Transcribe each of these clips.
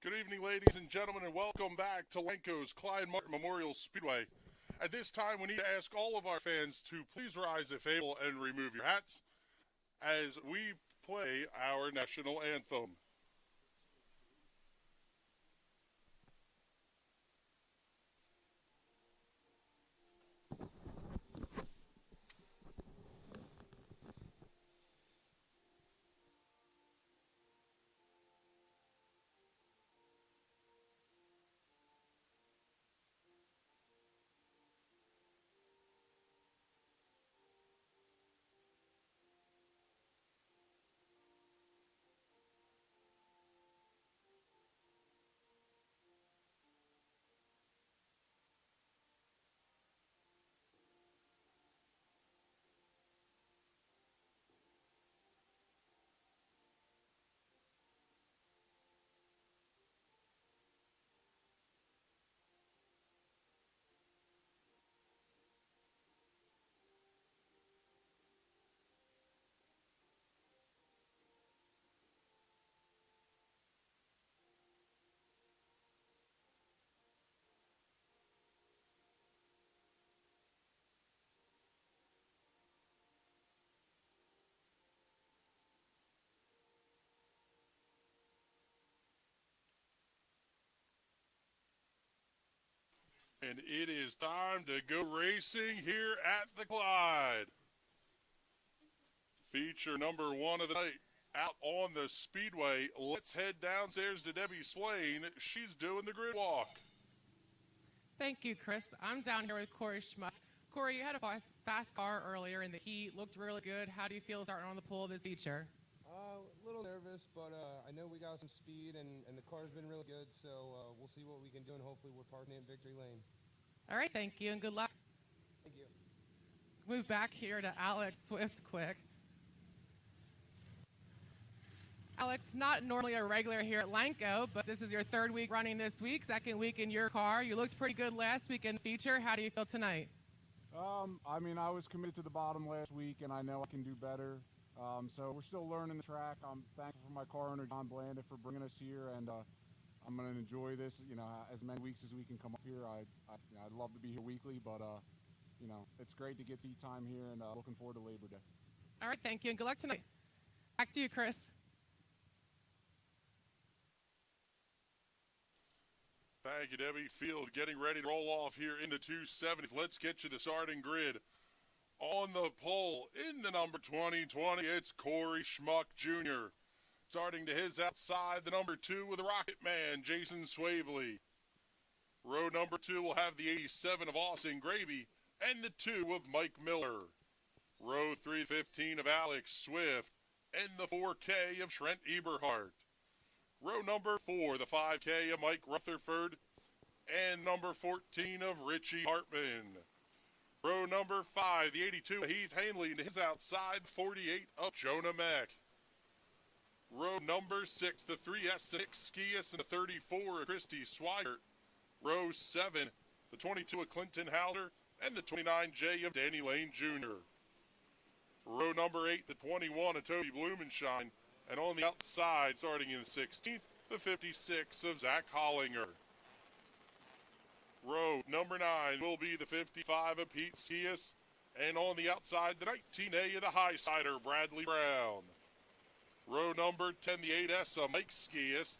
Good evening, ladies and gentlemen, and welcome back to Lanco's Clyde Martin Memorial Speedway. At this time, we need to ask all of our fans to please rise if able and remove your hats as we play our national anthem. And it is time to go racing here at the Clyde. Feature number one of the night out on the Speedway. Let's head downstairs to Debbie Swain. She's doing the grid walk. Thank you, Chris. I'm down here with Corey Schmuck. Corey, you had a fast car earlier in the heat. Looked really good. How do you feel starting on the pole this feature? A little nervous, but I know we got some speed, and the car's been really good, so we'll see what we can do, and hopefully we're parking it in victory lane. All right, thank you, and good luck. Thank you. Move back here to Alex Swift quick. Alex, not normally a regular here at Lanco, but this is your third week running this week, second week in your car. You looked pretty good last week in the feature. How do you feel tonight? I was committed to the bottom last week, and I know I can do better. So we're still learning the track. I'm thankful for my car owner, John Blanda, for bringing us here, and I'm going to enjoy this, as many weeks as we can come up here. I'd love to be here weekly, but, it's great to get seat time here, and looking forward to Labor Day. All right, thank you, and good luck tonight. Back to you, Chris. Thank you, Debbie. Field getting ready to roll off here in the 270s. Let's get you the starting grid. On the pole, in the number 2020, it's Corey Schmuck Jr. Starting to his outside, the number 2 with Rocket Man, Jason Swavely. Row number 2 will have the 87 of Austin Gravy and the 2 of Mike Miller. Row 315 of Alex Swift and the 4K of Trent Eberhardt. Row number 4, the 5K of Mike Rutherford, and number 14 of Richie Hartman. Row number 5, the 82 of Heath Hanley, and his outside, 48 of Jonah Mack. Row number 6, the 3S of Nick Skias, and the 34 of Christy Swigert. Row 7, the 22 of Clinton Halder, and the 29J of Danny Lane Jr. Row number 8, the 21 of Toby Blumenshine. And on the outside, starting in the 16th, the 56 of Zach Hollinger. Row number 9 will be the 55 of Pete Skias. And on the outside, the 19A of the Highsider, Bradley Brown. Row number 10, the 8S of Mike Skias.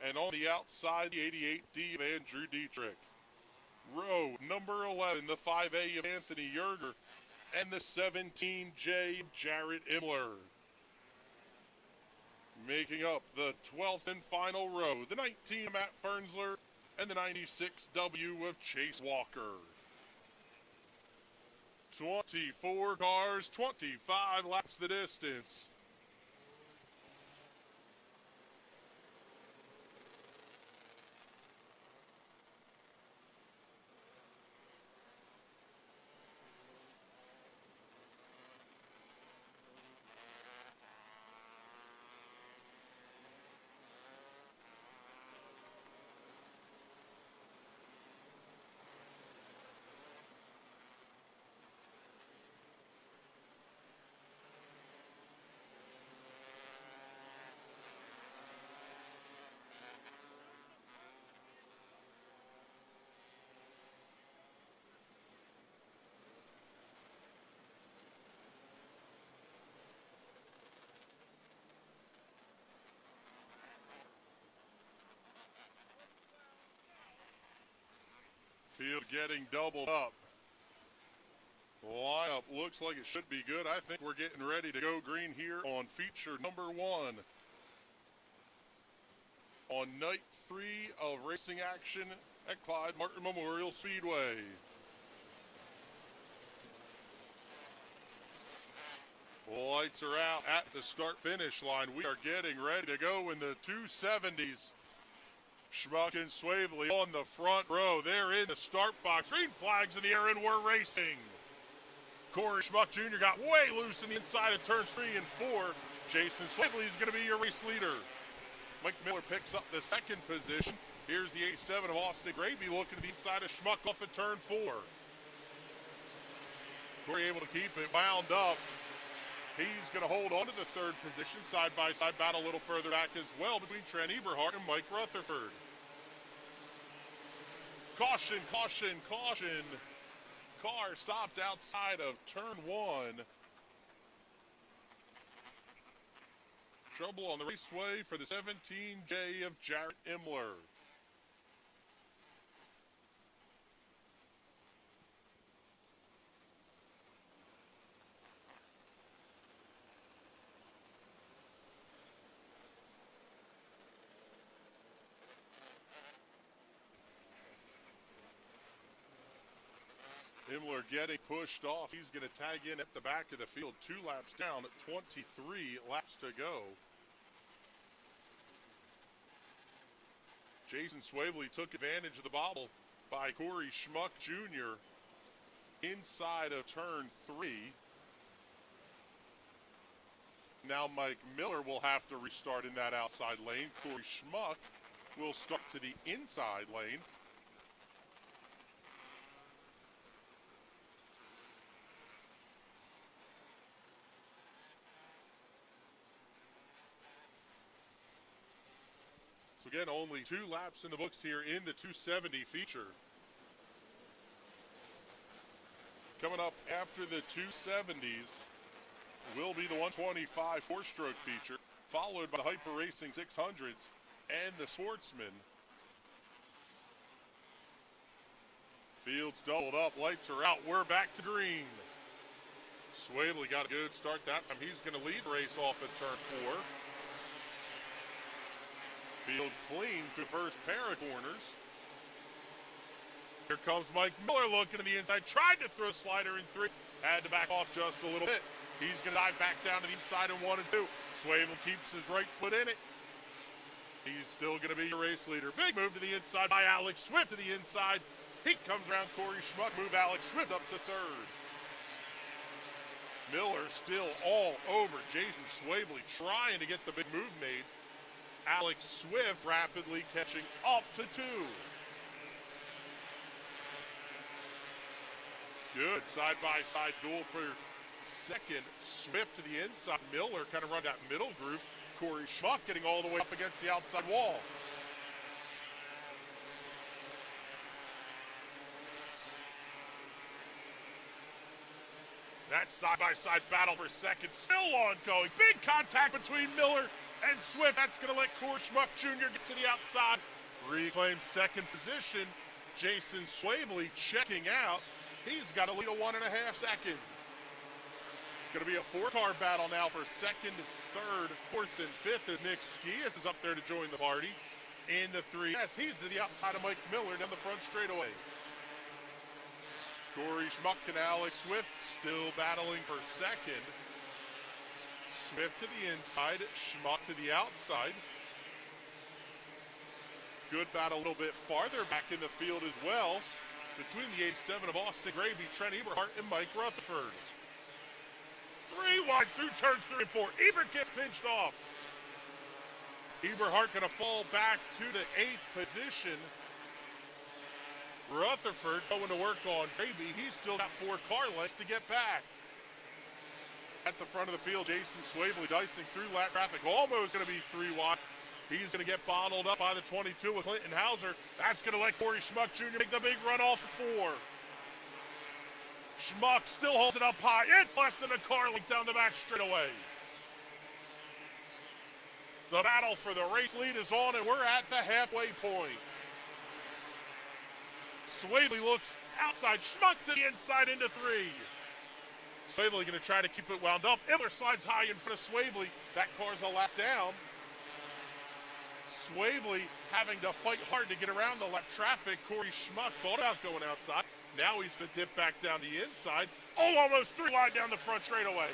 And on the outside, the 88D of Andrew Dietrich. Row number 11, the 5A of Anthony Yerger. And the 17J of Jarrett Imler. Making up the 12th and final row, the 19 of Matt Fernsler and the 96W of Chase Walker. 24 cars, 25 laps the distance. Field getting doubled up. Lineup looks like it should be good. I think we're getting ready to go green here on feature number 1. On night 3 of racing action at Clyde Martin Memorial Speedway. Lights are out at the start-finish line. We are getting ready to go in the 270s. Schmuck and Swavely on the front row. They're in the start box. Green flags in the air, and we're racing. Corey Schmuck Jr. got way loose in the inside of turns 3 and 4. Jason Swavely is going to be your race leader. Mike Miller picks up the second position. Here's the 87 of Austin Graby looking to the inside of Schmuck off at turn 4. Corey able to keep it wound up. He's going to hold on to the third position. Side-by-side battle a little further back as well between Trent Eberhardt and Mike Rutherford. Caution, caution, caution. Car stopped outside of turn 1. Trouble on the raceway for the 17J of Jarrett Imler. Imler getting pushed off. He's going to tag in at the back of the field. 2 laps down, 23 laps to go. Jason Swavely took advantage of the bobble by Corey Schmuck Jr. inside of turn 3. Now Mike Miller will have to restart in that outside lane. Corey Schmuck will start to the inside lane. So again, only 2 laps in the books here in the 270 feature. Coming up after the 270s will be the 125 4-stroke feature, followed by the Hyper Racing 600s and the Sportsman. Field's doubled up, lights are out, we're back to green. Swavely got a good start that time. He's going to lead the race off at turn 4. Field clean through first pair of corners. Here comes Mike Miller looking to the inside. Tried to throw a slider in 3. Had to back off just a little bit. He's going to dive back down to the inside in 1 and 2. Swavely keeps his right foot in it. He's still going to be your race leader. Big move to the inside by Alex Swift to the inside. He comes around Corey Schmuck. Move Alex Swift up to 3rd. Miller still all over Jason Swavely trying to get the big move made. Alex Swift rapidly catching up to 2. Good side-by-side duel for second. Swift to the inside. Miller kind of run that middle group. Corey Schmuck getting all the way up against the outside wall. That side-by-side battle for second still ongoing. Big contact between Miller and Swift. That's going to let Corey Schmuck Jr. get to the outside. Reclaims second position. Jason Swavely checking out. He's got a lead of 1.5 seconds. Going to be a 4-car battle now for second, third, fourth, and fifth as Nick Skias is up there to join the party. In the 3S, he's to the outside of Mike Miller down the front straightaway. Corey Schmuck and Alex Swift still battling for second. Swift to the inside, Schmuck to the outside. Good battle a little bit farther back in the field as well between the 87 of Austin Graby, Trent Eberhardt, and Mike Rutherford. 3 wide through turns 3 and 4. Ebert gets pinched off. Eberhardt going to fall back to the 8th position. Rutherford going to work on Graby. He's still got 4 car lengths to get back. At the front of the field, Jason Swavely dicing through lap traffic. Almost going to be 3 wide. He's going to get bottled up by the 22 with Clinton Hauser. That's going to let Corey Schmuck Jr. make the big run off of 4. Schmuck still holds it up high. It's less than a car length down the back straightaway. The battle for the race lead is on, and we're at the halfway point. Swavely looks outside. Schmuck to the inside into 3. Swavely going to try to keep it wound up. Iller slides high in front of Swavely. That car's a lap down. Swavely having to fight hard to get around the lap traffic. Corey Schmuck thought about going outside. Now he's going to dip back down the inside. Oh, almost 3 wide down the front straightaway.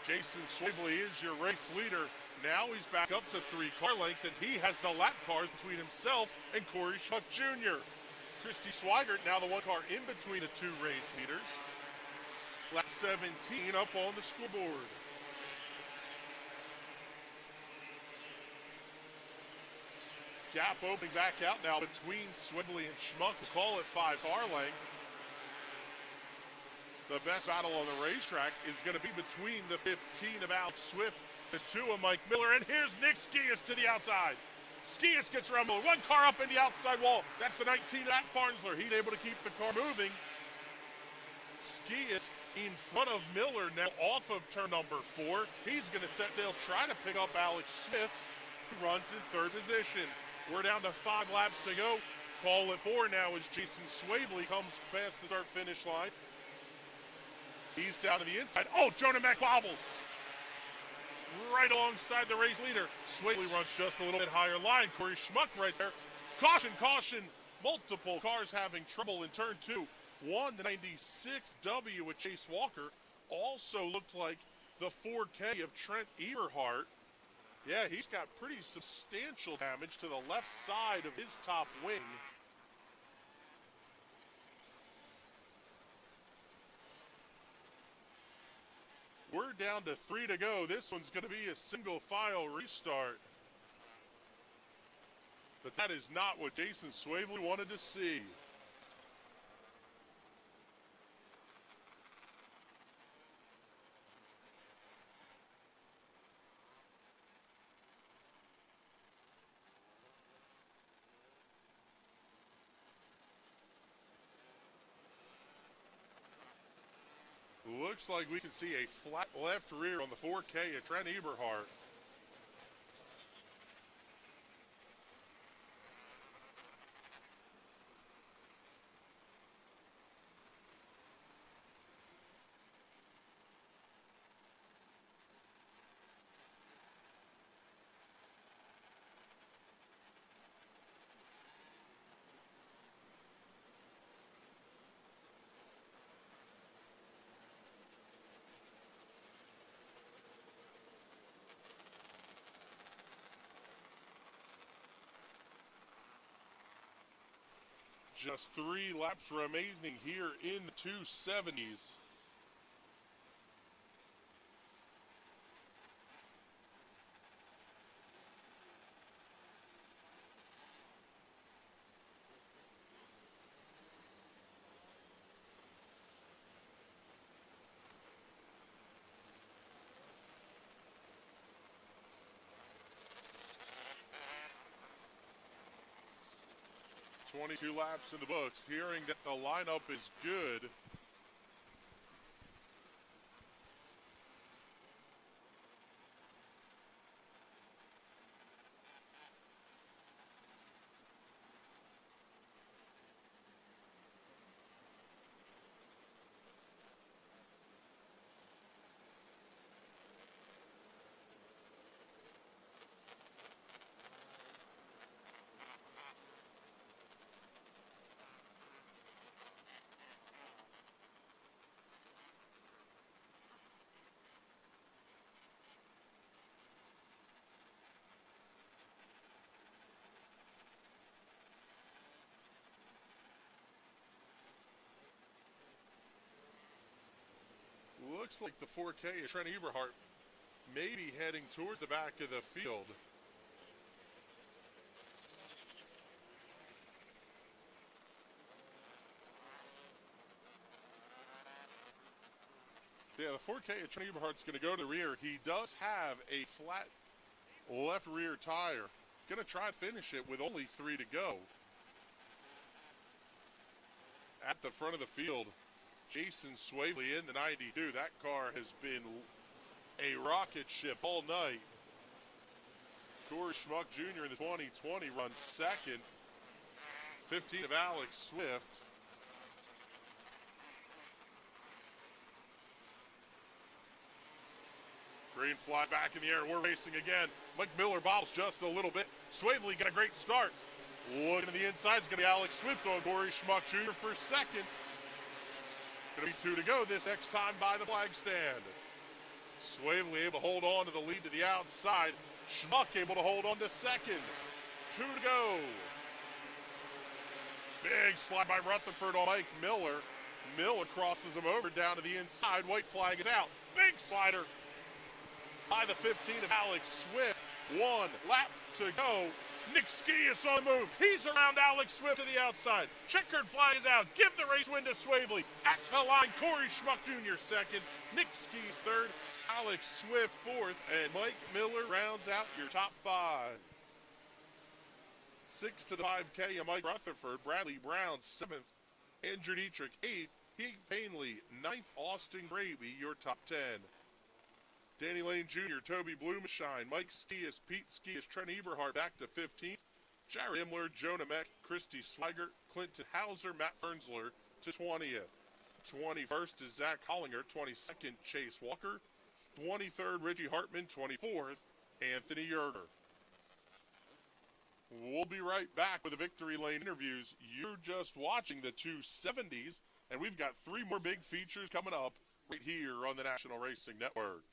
Jason Swavely is your race leader. Now he's back up to 3 car lengths, and he has the lap cars between himself and Corey Schmuck Jr. Christy Swigert now the 1 car in between the 2 race leaders. Lap 17 up on the scoreboard. Gap opening back out now between Swavely and Schmuck. We'll call it 5 car lengths. The best battle on the racetrack is going to be between the 15 of Alex Swift, the 2 of Mike Miller, and here's Nick Skias to the outside. Skias gets around Miller. 1 car up in the outside wall. That's the 19 of Matt Farnsler. He's able to keep the car moving. Skias in front of Miller now off of turn number 4. He's going to set sail, try to pick up Alex Smith, who runs in 3rd position. We're down to 5 laps to go. Call it 4 now as Jason Swavely comes past the start-finish line. He's down to the inside. Oh, Jonah Mack wobbles. Right alongside the race leader. Swavely runs just a little bit higher line. Corey Schmuck right there. Caution, caution. Multiple cars having trouble in turn 2. Won the 96W with Chase Walker. Also looked like the 4K of Trent Eberhardt. Yeah, he's got pretty substantial damage to the left side of his top wing. We're down to 3 to go. This one's going to be a single file restart. But that is not what Jason Swavely wanted to see. Looks like we can see a flat left rear on the 4K of Trent Eberhardt. Just 3 laps remaining here in the 270s. $22 laps in the books. Hearing that the lineup is good. Looks like the 4K of Trent Eberhardt may be heading towards the back of the field. Yeah, the 4K of Trent Eberhardt's going to go to the rear. He does have a flat left rear tire. Going to try to finish it with only 3 to go. At the front of the field, Jason Swavely in the 92. That car has been a rocket ship all night. Corey Schmuck Jr. in the 2020 runs second. 15 of Alex Swift. Green flag back in the air. We're racing again. Mike Miller bobbles just a little bit. Swavely got a great start. Looking to the inside is going to be Alex Swift on Corey Schmuck Jr. for second. Going to be 2 to go this next time by the flag stand. Swavely able to hold on to the lead to the outside. Schmuck able to hold on to second. 2 to go. Big slide by Rutherford on Mike Miller. Miller crosses him over down to the inside. White flag is out. Big slider by the 15 of Alex Swift. 1 lap to go. Nick Skias on the move. He's around Alex Swift to the outside. Checkered flag is out. Give the race win to Swavely. At the line, Corey Schmuck Jr. second. Nick Skias third. Alex Swift fourth. And Mike Miller rounds out your top 5. 6 to the 5K of Mike Rutherford. Bradley Brown 7th. Andrew Dietrich 8th. Heath Fainley 9th. Austin Gravy your top 10. Danny Lane Jr., Toby Blumenshine, Mike Skias, Pete Skias, Trent Eberhardt back to 15th. Jared Himmler, Jonah Meck, Christy Swigert, Clinton Hauser, Matt Fernsler to 20th. 21st is Zach Hollinger, 22nd, Chase Walker, 23rd, Richie Hartman, 24th, Anthony Yerger. We'll be right back with the Victory Lane interviews. You're just watching the 270s, and we've got 3 more big features coming up right here on the National Racing Network.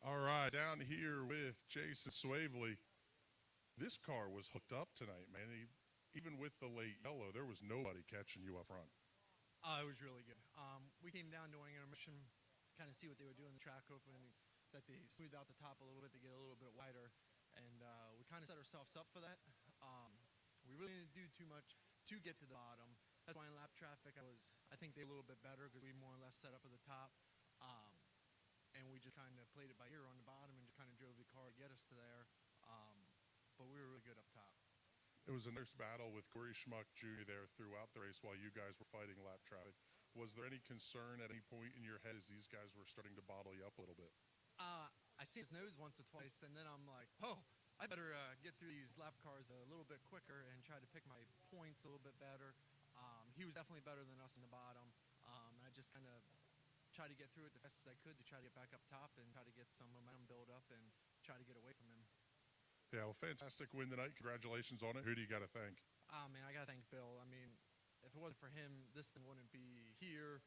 All right, down here with Jason Swavely. This car was hooked up tonight, man. Even with the late yellow, there was nobody catching you up front. It was really good. We came down during intermission to kind of see what they were doing in the track, hoping that they smoothed out the top a little bit to get a little bit wider. And we kind of set ourselves up for that. We really didn't do too much to get to the bottom. That's why in lap traffic, I think they were a little bit better because we more or less set up at the top. And we just kind of played it by ear on the bottom and just kind of drove the car to get us to there. But we were really good up top. It was a nice battle with Corey Schmuck Jr. there throughout the race while you guys were fighting lap traffic. Was there any concern at any point in your head as these guys were starting to bottle you up a little bit? I see his nose once or twice, and then I'm like, oh, I better get through these lap cars a little bit quicker and try to pick my points a little bit better. He was definitely better than us in the bottom. And I just kind of tried to get through it the fastest I could to try to get back up top and try to get some momentum build up and try to get away from him. Yeah, well, fantastic win tonight. Congratulations on it. Who do you got to thank? Man, I got to thank Bill. I mean, if it wasn't for him, this thing wouldn't be here.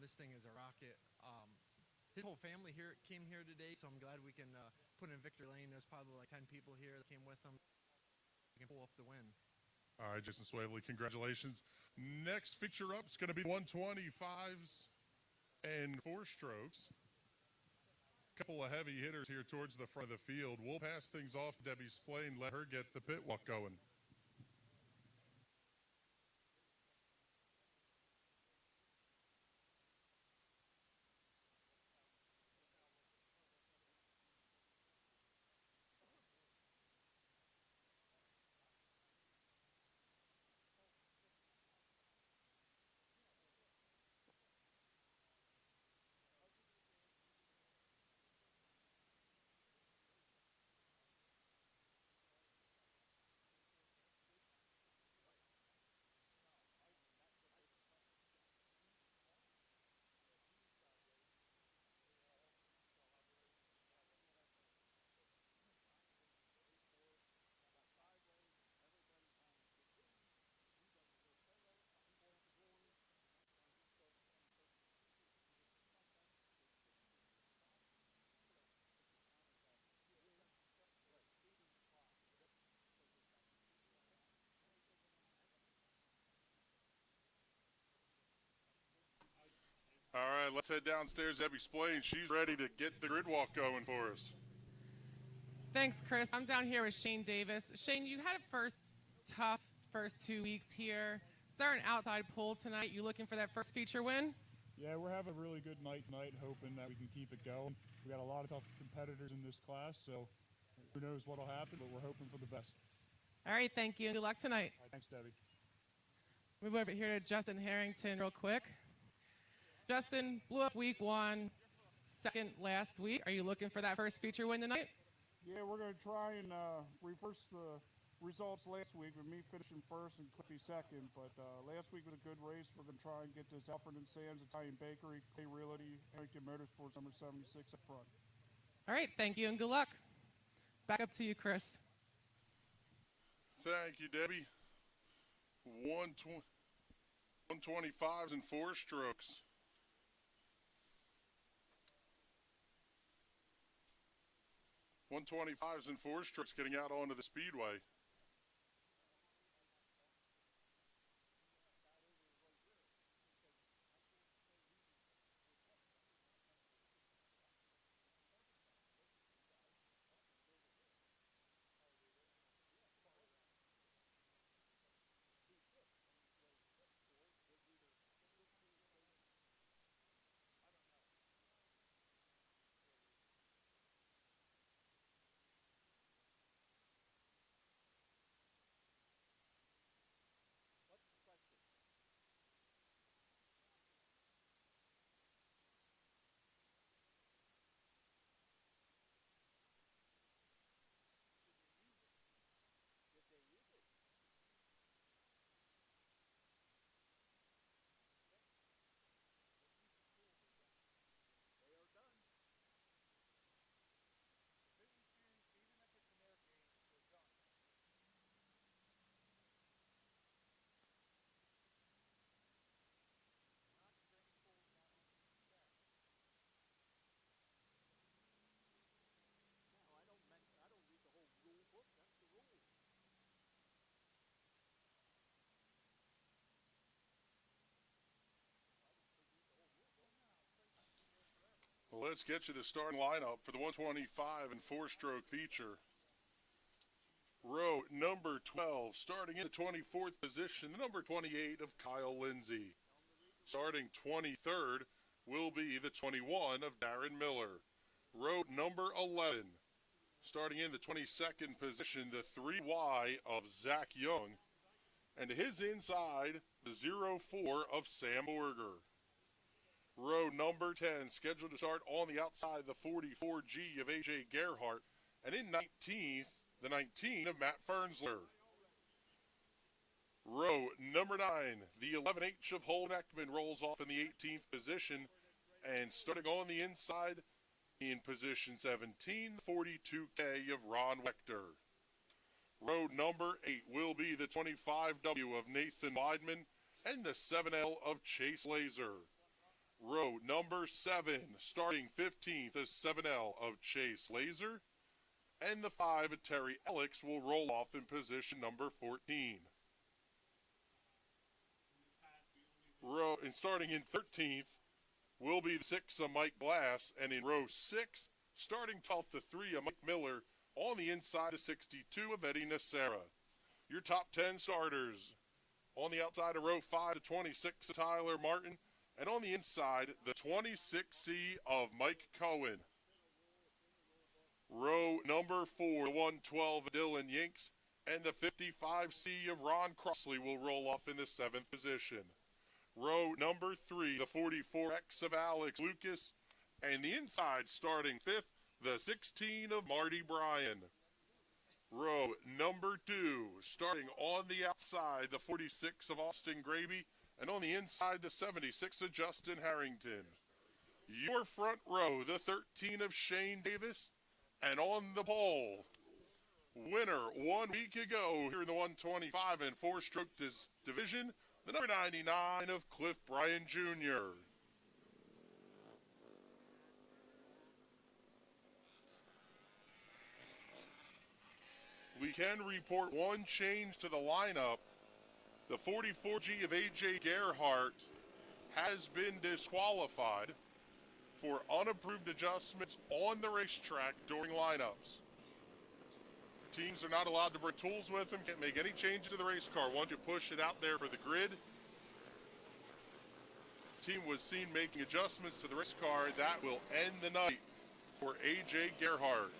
This thing is a rocket. His whole family came here today, so I'm glad we can put in Victory Lane. There's probably like 10 people here that came with him. We can pull off the win. All right, Jason Swavely, congratulations. Next feature up is going to be 125s and 4-strokes. Couple of heavy hitters here towards the front of the field. We'll pass things off to Debbie Splain, let her get the pit walk going. right, let's head downstairs. Debbie Splain, she's ready to get the grid walk going for us. Thanks, Chris. I'm down here with Shane Davis. Shane, you had a tough first 2 weeks here. Is there an outside pull tonight? You looking for that first feature win? Yeah, we're having a really good night tonight, hoping that we can keep it going. We got a lot of tough competitors in this class, so who knows what'll happen, but we're hoping for the best. All right, thank you. Good luck tonight. All right, thanks, Debbie. Move over here to Justin Harrington real quick. Justin, blew up week one, second last week. Are you looking for that first feature win tonight? Yeah, we're going to try and reverse the results last week with me finishing first and Cliffy second. But last week was a good race. We're going to try and get this Alfred and Sam's Italian Bakery, K Realty, Harrington Motorsports, number 76 up front. All right, thank you and good luck. Back up to you, Chris. Thank you, Debbie. 125s and 4 strokes. .125s and 4 strokes getting out onto the Speedway. Well, let's get you the starting lineup for the 125 and 4-stroke feature. Row number 12, starting in the 24th position, the number 28 of Kyle Lindsay. Starting 23rd will be the 21 of Darren Miller. Row number 11, starting in the 22nd position, the 3Y of Zach Young. And to his inside, the 04 of Sam Borger. Row number 10, scheduled to start on the outside, the 44G of AJ Gerhardt. And in 19th, the 19 of Matt Fernsler. Row number 9, the 11H of Holden Ekman rolls off in the 18th position. And starting on the inside, in position 17, the 42K of Ron Wechter. Row number 8 will be the 25W of Nathan Weidman and the 7L of Chase Laser. Row number 7, starting 15th, the 7L of Chase Laser. And the 5 of Terry Alex will roll off in position number 14. And starting in 13th will be the 6 of Mike Glass. And in row 6, starting 12th, the 3 of Mike Miller. On the inside, the 62 of Eddie Nacera. Your top 10 starters. On the outside of row 5, the 26 of Tyler Martin. And on the inside, the 26C of Mike Cohen. Row number 4, the 112 of Dylan Yinks. And the 55C of Ron Crossley will roll off in the 7th position. Row number 3, the 44X of Alex Lucas. And the inside, starting 5th, the 16 of Marty Bryan. Row number 2, starting on the outside, the 46 of Austin Graby. And on the inside, the 76 of Justin Harrington. Your front row, the 13 of Shane Davis. And on the pole, winner 1 week ago here in the 125 and 4-stroke division, the number 99 of Cliff Bryan Jr. We can report one change to the lineup. The 44G of AJ Gerhardt has been disqualified for unapproved adjustments on the racetrack during lineups. Teams are not allowed to bring tools with them, can't make any changes to the race car once you push it out there for the grid. Team was seen making adjustments to the race car. That will end the night for AJ Gerhardt.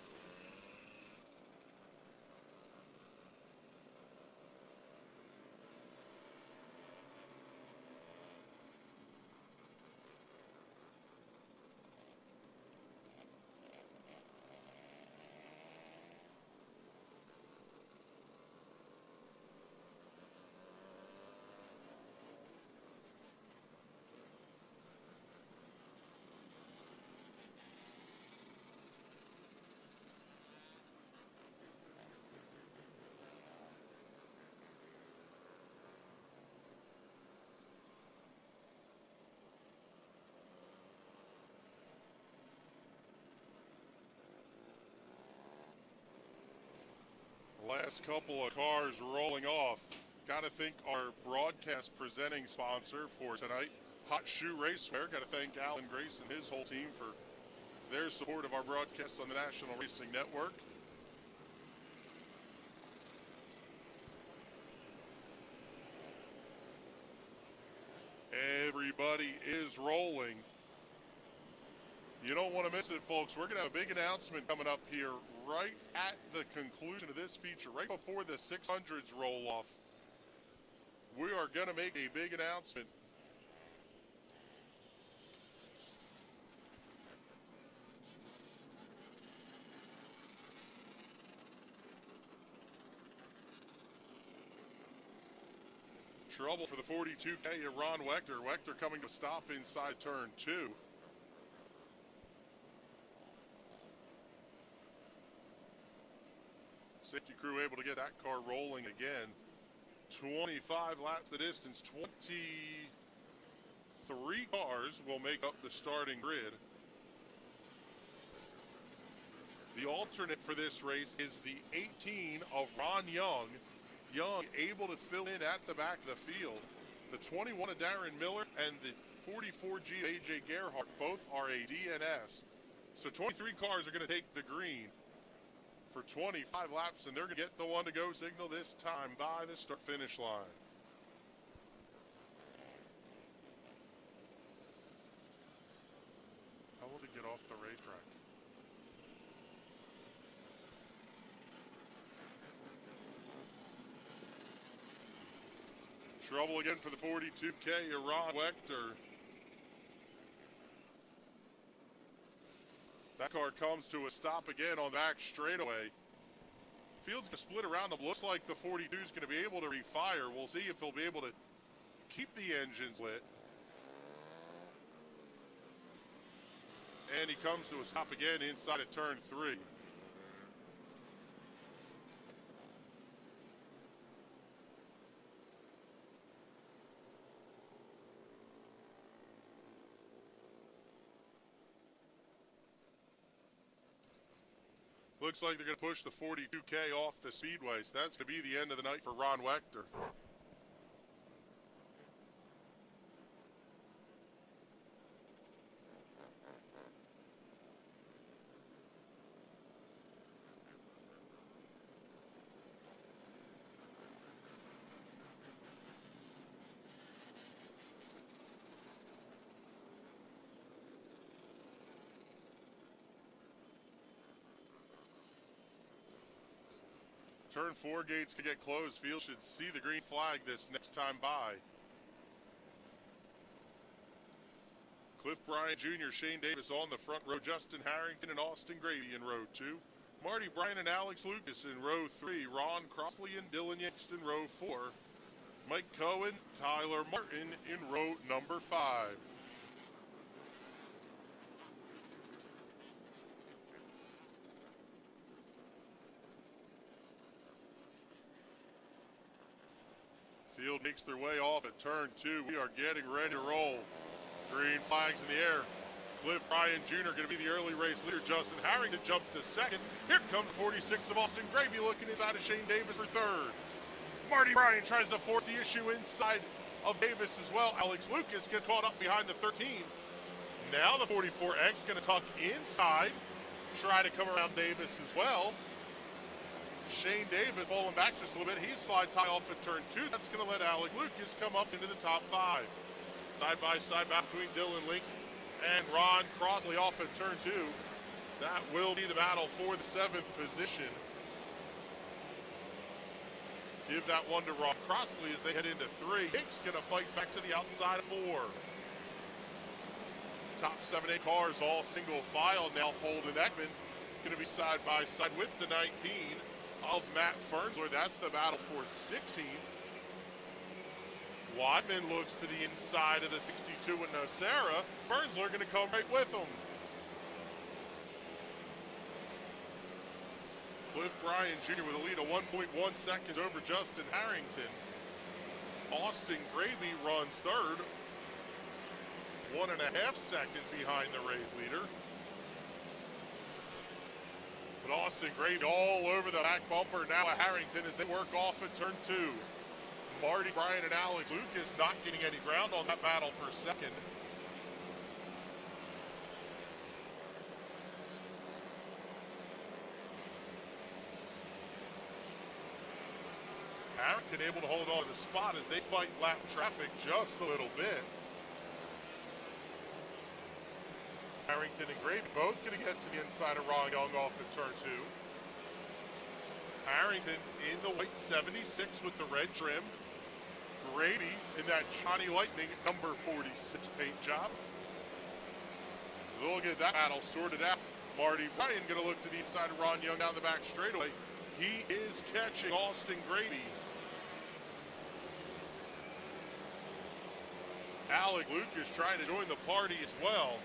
Last couple of cars rolling off. Got to thank our broadcast presenting sponsor for tonight, Hot Shoe Racewear. Got to thank Alan Grace and his whole team for their support of our broadcast on the National Racing Network. Everybody is rolling. You don't want to miss it, folks. We're going to have a big announcement coming up here right at the conclusion of this feature, right before the 600s roll off. We are going to make a big announcement. Trouble for the 42K of Ron Wechter. Wechter coming to stop inside turn 2. Safety crew able to get that car rolling again. 25 laps the distance. 23 cars will make up the starting grid. The alternate for this race is the 18 of Ron Young. Young able to fill in at the back of the field. The 21 of Darren Miller and the 44G of AJ Gerhardt both are a DNS. So 23 cars are going to take the green for 25 laps, and they're going to get the one to go signal this time by the start-finish line. How will it get off the racetrack? Trouble again for the 42K, Ron Wechter. That car comes to a stop again on the back straightaway. Field's going to split around them. Looks like the 42 is going to be able to refire. We'll see if he'll be able to keep the engines lit. And he comes to a stop again inside of turn 3. Looks like they're going to push the 42K off the Speedway, so that's going to be the end of the night for Ron Wechter. Turn 4 gates could get closed. Field should see the green flag this next time by. Cliff Bryant Jr., Shane Davis on the front row, Justin Harrington and Austin Grady in row 2. Marty Bryan and Alex Lucas in row 3. Ron Crossley and Dylan Yanks in row 4. Mike Cohen, Tyler Martin in row number 5. Field makes their way off at turn 2. We are getting ready to roll. Green flags in the air. Cliff Bryan Jr. going to be the early race leader. Justin Harrington jumps to second. Here comes 46 of Austin Gravy looking inside of Shane Davis for third. Marty Bryan tries to force the issue inside of Davis as well. Alex Lucas gets caught up behind the 13. Now the 44X going to tuck inside, try to come around Davis as well. Shane Davis falling back just a little bit. He slides high off at turn 2. That's going to let Alex Lucas come up into the top 5. Side by side back between Dylan Links and Ron Crossley off at turn 2. That will be the battle for the 7th position. Give that one to Ron Crossley as they head into 3. Hink's going to fight back to the outside of 4. Top 7, 8 cars all single file now. Holden Ekman going to be side by side with the 19 of Matt Fernsler. That's the battle for 16. Wadman looks to the inside of the 62 with Nocera. Fernsler going to come right with him. Cliff Bryan Jr. with a lead of 1.1 seconds over Justin Harrington. Austin Gravy runs third. 1.5 seconds behind the Rays leader. But Austin Gravy all over the back bumper now at Harrington as they work off at turn 2. Marty Bryan and Alex Lucas not getting any ground on that battle for second. Harrington able to hold on to the spot as they fight lap traffic just a little bit. Harrington and Gravy both going to get to the inside of Ron Young off at turn 2. Harrington in the white 76 with the red trim. Gravy in that Johnny Lightning number 46 paint job. We'll get that battle sorted out. Marty Bryan going to look to the inside of Ron Young down the back straightaway. He is catching Austin Gravy. Alec Lucas trying to join the party as well.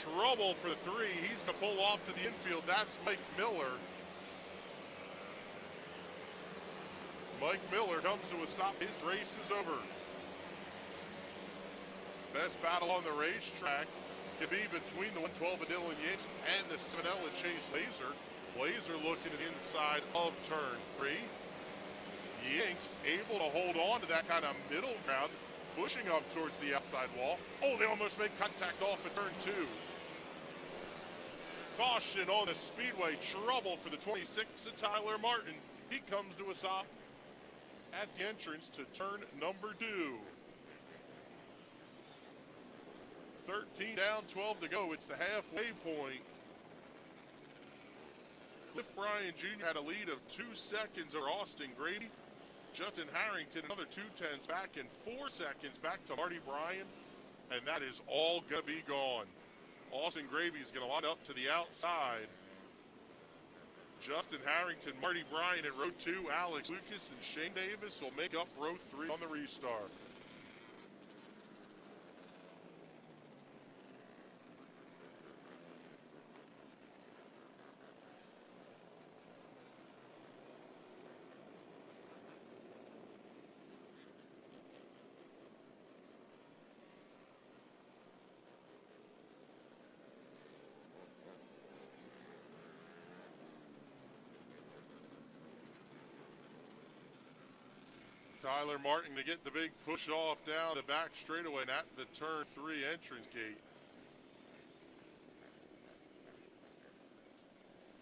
Trouble for the 3. He's going to pull off to the infield. That's Mike Miller. Mike Miller comes to a stop. His race is over. Best battle on the racetrack could be between the 112 of Dylan Yates and the 7L of Chase Laser. Laser looking to the inside of turn 3. Yanks able to hold on to that kind of middle ground, pushing up towards the outside wall. Oh, they almost make contact off at turn 2. Caution on the Speedway. Trouble for the 26 of Tyler Martin. He comes to a stop at the entrance to turn number 2. 13 down, 12 to go. It's the halfway point. Cliff Bryan Jr. had a lead of 2 seconds over Austin Grady. Justin Harrington, another 2/10 back, and 4 seconds back to Marty Bryan. And that is all going to be gone. Austin Gravy is going to line up to the outside. Justin Harrington, Marty Bryan in row 2, Alex Lucas and Shane Davis will make up row 3 on the restart. Tyler Martin to get the big push off down the back straightaway and at the turn 3 entrance gate.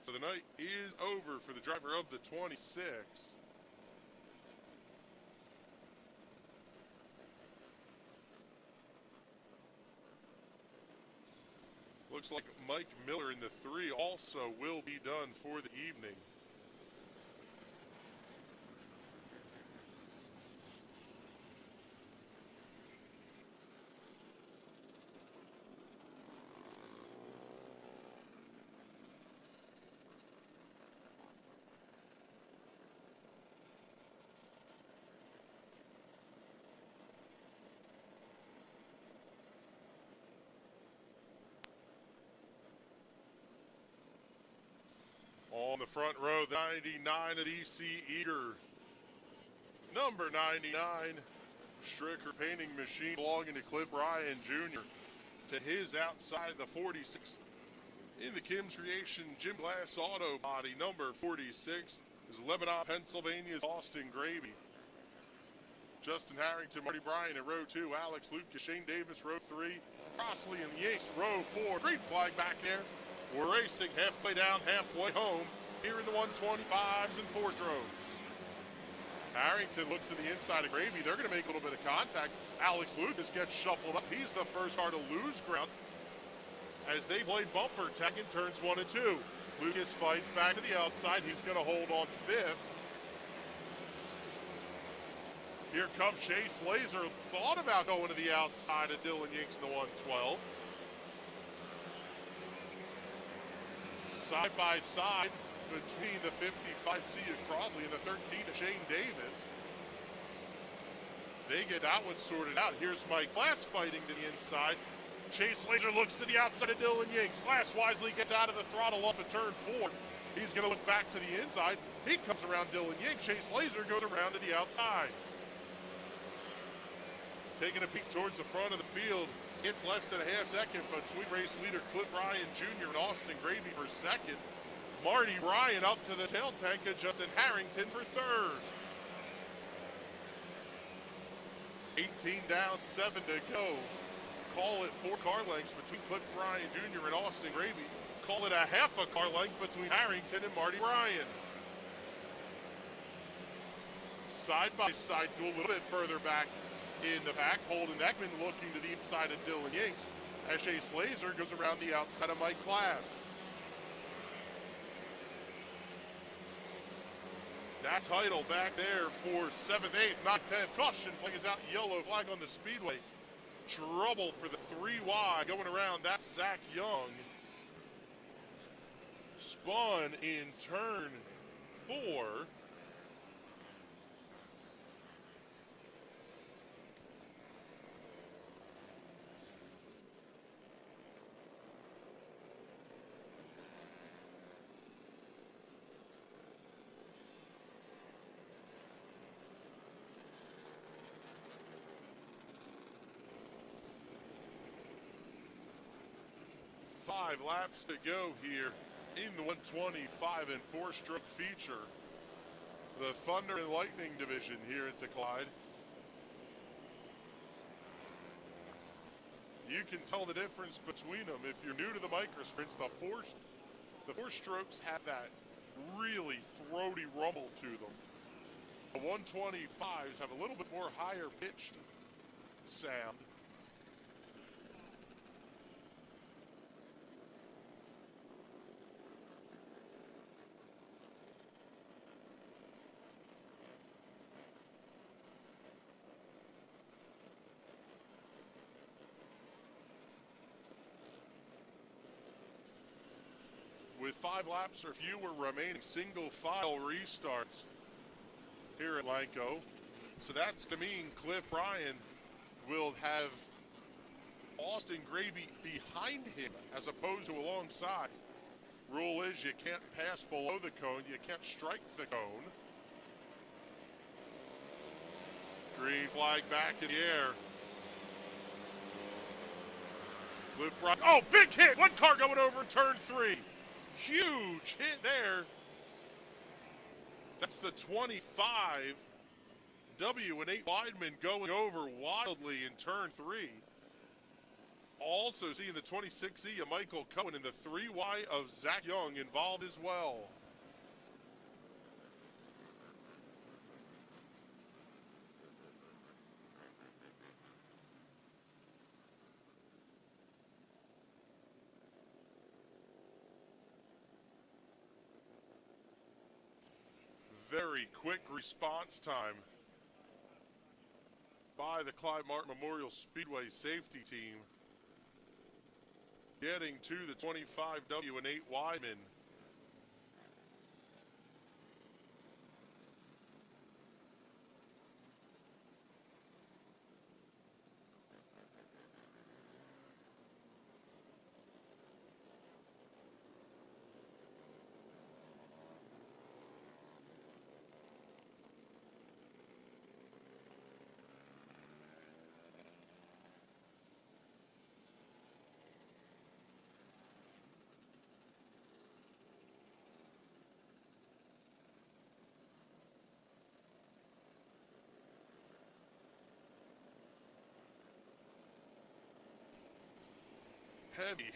So the night is over for the driver of the 26. Looks like Mike Miller in the 3 also will be done for the evening. On the front row, the 99 of E.C. Eater. Number 99, Stricker Painting Machine belonging to Cliff Bryan Jr. To his outside, the 46 in the Kim's Creation Jim Glass Auto Body. Number 46 is Lebanon, Pennsylvania's Austin Gravy. Justin Harrington, Marty Bryan in row 2, Alex Lucas, Shane Davis, row 3, Crossley and Yates, row 4. Green flag back there. We're racing halfway down, halfway home here in the 125s and 4-strokes. Harrington looks to the inside of Gravy. They're going to make a little bit of contact. Alex Lucas gets shuffled up. He's the first car to lose ground as they play bumper tag in turns 1 and 2. Lucas fights back to the outside. He's going to hold on 5th. Here comes Chase Laser. Thought about going to the outside of Dylan Yinks in the 112. Side by side between the 55C of Crossley and the 13 of Shane Davis. They get that one sorted out. Here's Mike Glass fighting to the inside. Chase Laser looks to the outside of Dylan Yinks. Glass wisely gets out of the throttle off of turn 4. He's going to look back to the inside. He comes around Dylan Yinks. Chase Laser goes around to the outside. Taking a peek towards the front of the field. It's less than a half second between race leader Cliff Ryan Jr. and Austin Gravy for second. Marty Ryan up to the tail tank of Justin Harrington for third. 18 down, 7 to go. Call it 4 car lengths between Cliff Ryan Jr. and Austin Gravy. Call it a half a car length between Harrington and Marty Ryan. Side by side, do a little bit further back in the back. Holden Ekman looking to the inside of Dylan Yinks as Chase Laser goes around the outside of Mike Glass. That title back there for 7th, 8th, 9th, 10th. Caution flag is out, yellow flag on the Speedway. Trouble for the 3Y going around. That's Zach Young. Spun in turn 4. Five laps to go here in the 125 and 4-stroke feature. The Thunder and Lightning division here at the Clyde. You can tell the difference between them. If you're new to the microsprints, the four strokes have that really throaty rumble to them. The 125s have a little bit more higher pitched sound. With 5 laps or fewer remaining, single file restarts here at Lanco. So that's going to mean Cliff Ryan will have Austin Gravy behind him as opposed to alongside. Rule is you can't pass below the cone, you can't strike the cone. Green flag back in the air. Cliff Ryan, oh, big hit! One car going over in turn 3. Huge hit there. That's the 25 W and 8 Weidman going over wildly in turn 3. Also seeing the 26E of Michael Cohen and the 3Y of Zach Young involved as well. Very quick response time by the Clyde Martin Memorial Speedway safety team. Getting to the 25W and 8 Weidman.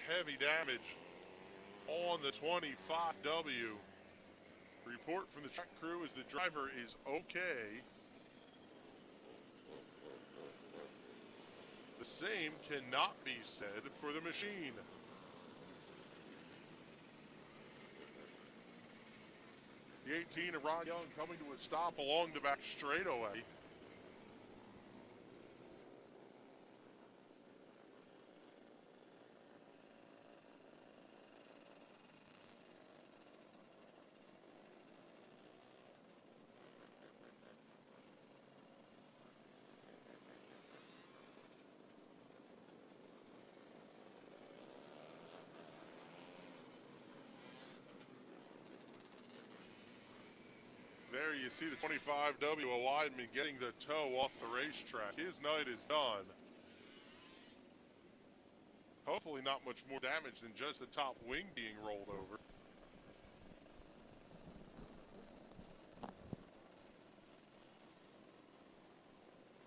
heavy damage on the 25W. Report from the track crew is the driver is okay. The same cannot be said for the machine. The 18 of Ron Young coming to a stop along the back straightaway. There you see the 25W alignment getting the toe off the racetrack. His night is done. Hopefully not much more damage than just the top wing being rolled over.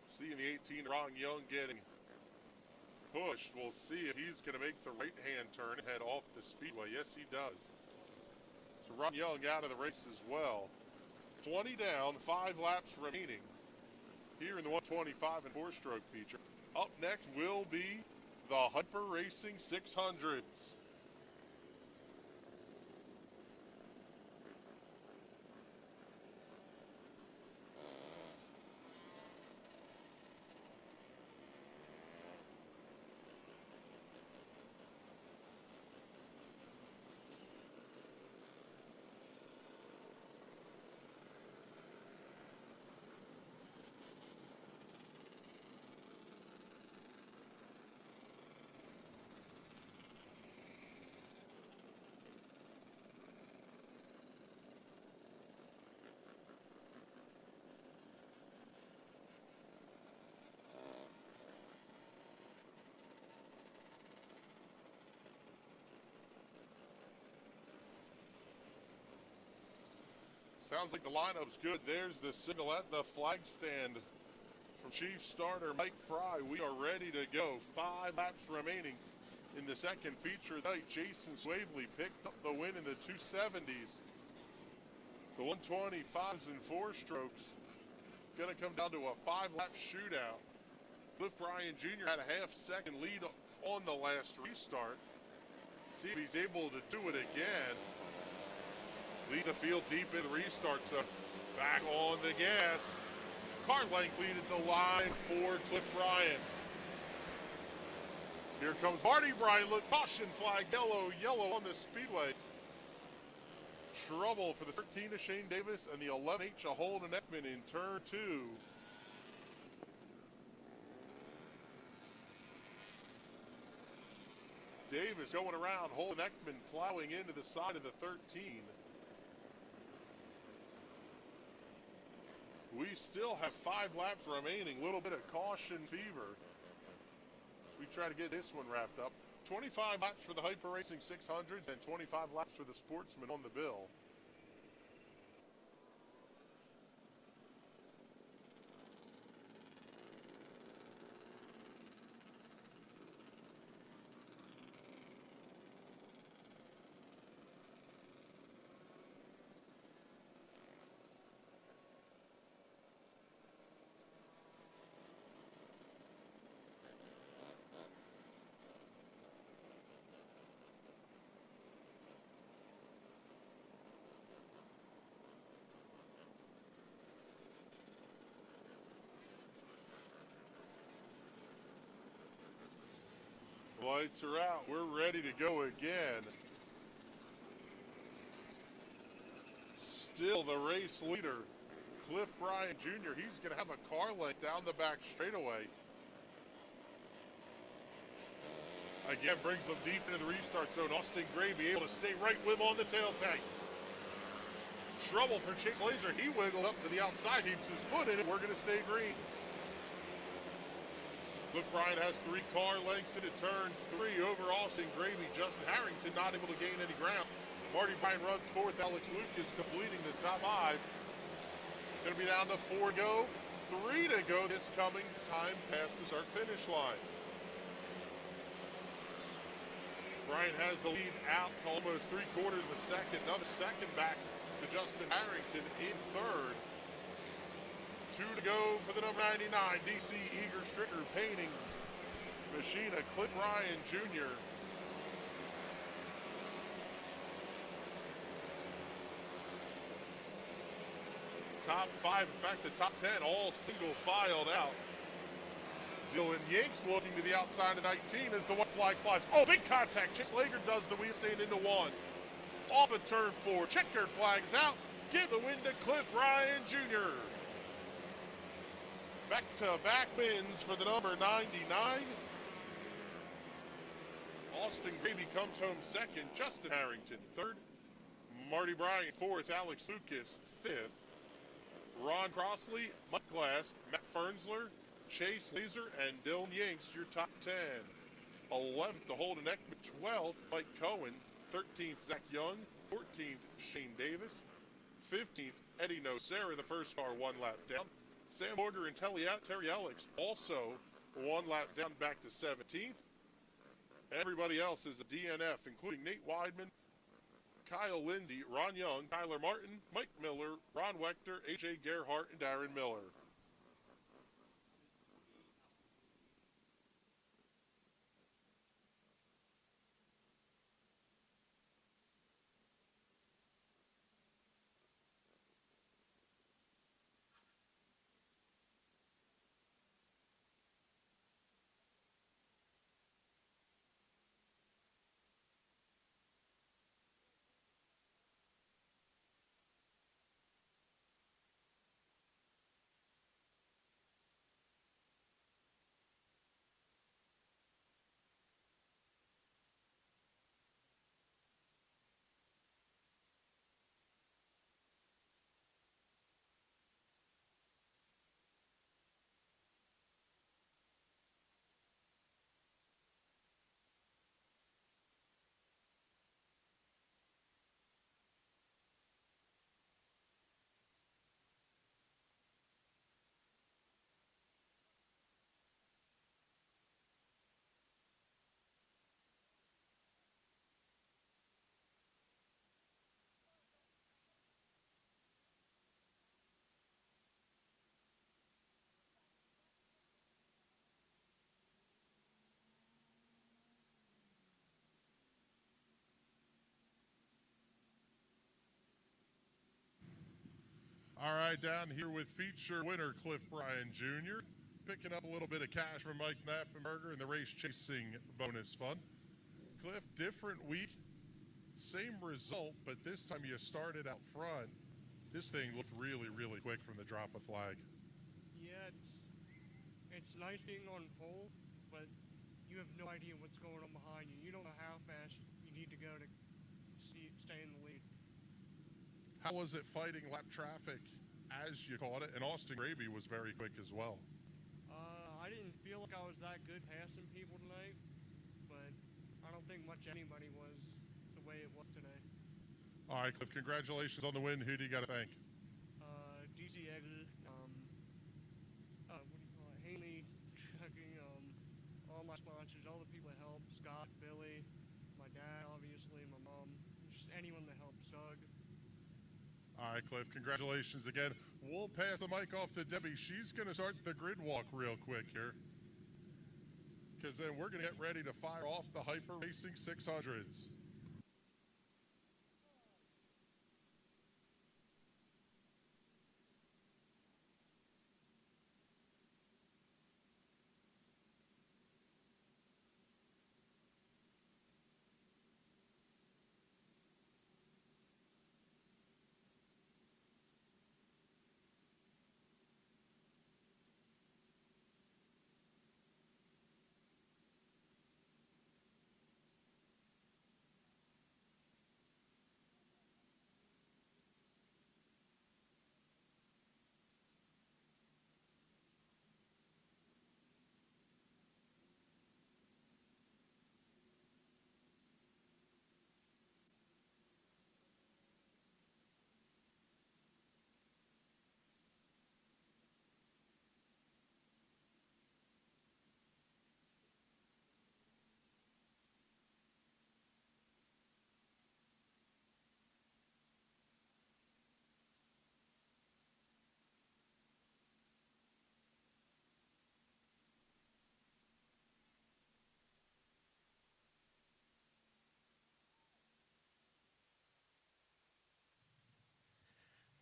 Seeing the 18 Ron Young getting pushed. We'll see if he's going to make the right-hand turn and head off the speedway. Yes, he does. So Ron Young out of the race as well. 20 down, 5 laps remaining here in the 125 and 4-stroke feature. Up next will be the Hyper Racing 600s. Sounds like the lineup's good. There's the signal at the flag stand from Chief Starter Mike Fry. We are ready to go. 5 laps remaining in the second feature tonight. Jason Swavely picked up the win in the 270s. The 125s and 4-strokes going to come down to a 5-lap shootout. Cliff Bryan Jr. had a half-second lead on the last restart. See if he's able to do it again. Lead the field deep in the restart, so back on the gas. Car length lead at the line for Cliff Bryan. Here comes Marty Bryan. Look, caution flag, yellow on the speedway. Trouble for the 13 of Shane Davis and the 11H of Holden Ekman in turn 2. Davis going around, Holden Ekman plowing into the side of the 13. We still have 5 laps remaining. A little bit of caution fever as we try to get this one wrapped up. 25 laps for the Hyper Racing 600s and 25 laps for the Sportsman on the bill. Lights are out. We're ready to go again. Still the race leader, Cliff Bryan Jr. He's going to have a car length down the back straightaway. Again, brings them deep into the restart zone. Austin Gravy able to stay right with him on the tail tank. Trouble for Chase Laser. He wiggled up to the outside, keeps his foot in it. We're going to stay green. Cliff Bryan has 3 car lengths into turn 3 over Austin Gravy. Justin Harrington not able to gain any ground. Marty Bryan runs 4th. Alex Lucas completing the top 5. Going to be down to 4 go, 3 to go this coming time past the start-finish line. Bryant has the lead out to almost 3/4 of a second. Another second back to Justin Harrington in third. 2 to go for the number 99, DC Eager Stricker painting machine, Clint Ryan Jr. Top 5, in fact, the top 10 all single filed out. Dylan Yanks looking to the outside of 19 as the one flag flies. Oh, big contact. Chase Lager does the wheel stand into one. Off of turn 4. Checkered flags out. Give the win to Cliff Ryan Jr. Back-to-back wins for the number 99. Austin Gravy comes home second. Justin Harrington third. Marty Bryant fourth. Alex Lucas fifth. Ron Crossley, Mike Glass, Matt Fernsler, Chase Laser, and Dylan Yanks, your top 10. 11th to Holden Eckman, 12th Mike Cohen, 13th Zach Young, 14th Shane Davis, 15th Eddie Nocera, the first car 1 lap down. Sam Borger and Terry Alex also 1 lap down back to 17th. Everybody else is a DNF, including Nate Weidman, Kyle Lindsay, Ron Young, Tyler Martin, Mike Miller, Ron Wechter, AJ Gerhart, and Darren Miller. All right, down here with feature winner Cliff Bryan Jr. Picking up a little bit of cash from Mike Knappenberger in the race chasing bonus fund. Cliff, different week, same result, but this time you started out front. This thing looked really, really quick from the drop of flag. Yeah, it's nice being on pole, but you have no idea what's going on behind you. You don't know how fast you need to go to stay in the lead. How was it fighting lap traffic as you caught it? And Austin Gravy was very quick as well. I didn't feel like I was that good passing people tonight, but I don't think much anybody was the way it was today. All right, Cliff, congratulations on the win. Who do you got to thank? DC Egger, Haley, all my sponsors, all the people that helped, Scott, Billy, my dad, obviously, my mom, just anyone that helped, Sug. All right, Cliff, congratulations again. We'll pass the mic off to Debbie. She's going to start the grid walk real quick here, because then we're going to get ready to fire off the Hyper Racing 600s.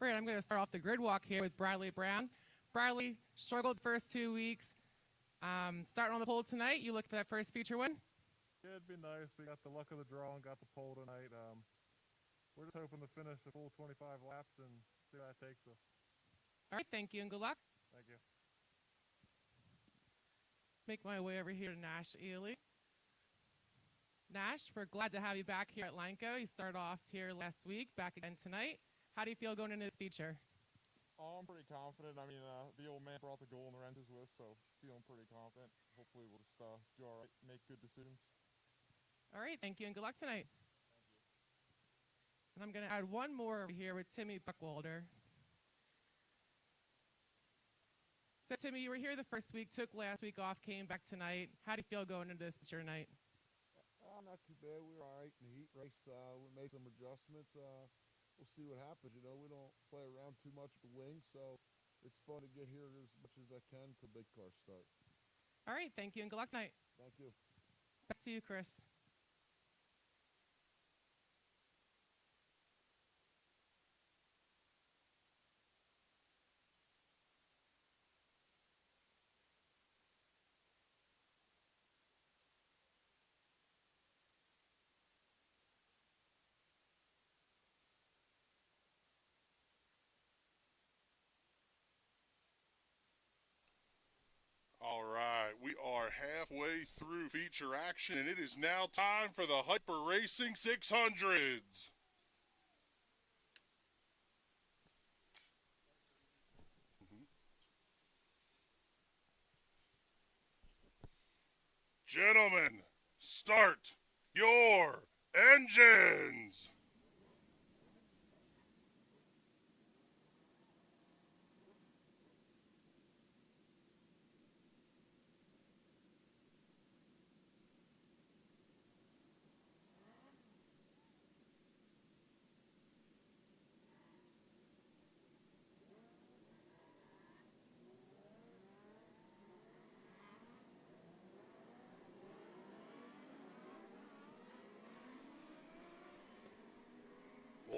All right, I'm going to start off the grid walk here with Bradley Brown. Bradley struggled the first 2 weeks. Starting on the pole tonight, you look for that first feature win? Yeah, it'd be nice. We got the luck of the draw and got the pole tonight. We're just hoping to finish the full 25 laps and see where that takes us. All right, thank you and good luck. Thank you. Make my way over here to Nash Ely. Nash, we're glad to have you back here at Lanco. You started off here last week, back again tonight. How do you feel going into this feature? Oh, I'm pretty confident. I mean, the old man brought the goal in the Renters with, so feeling pretty confident. Hopefully we'll just do all right, make good decisions. All right, thank you and good luck tonight. And I'm going to add one more over here with Timmy Buckwalder. So, Timmy, you were here the first week, took last week off, came back tonight. How do you feel going into this feature night? Not too bad. We were all right in the heat race. We made some adjustments. We'll see what happens. You know, we don't play around too much with the wings, so it's fun to get here as much as I can till big cars start. All right, thank you and good luck tonight. Thank you. Back to you, Chris. All right, we are halfway through feature action, and it is now time for the Hyper Racing 600s. Gentlemen, start your engines.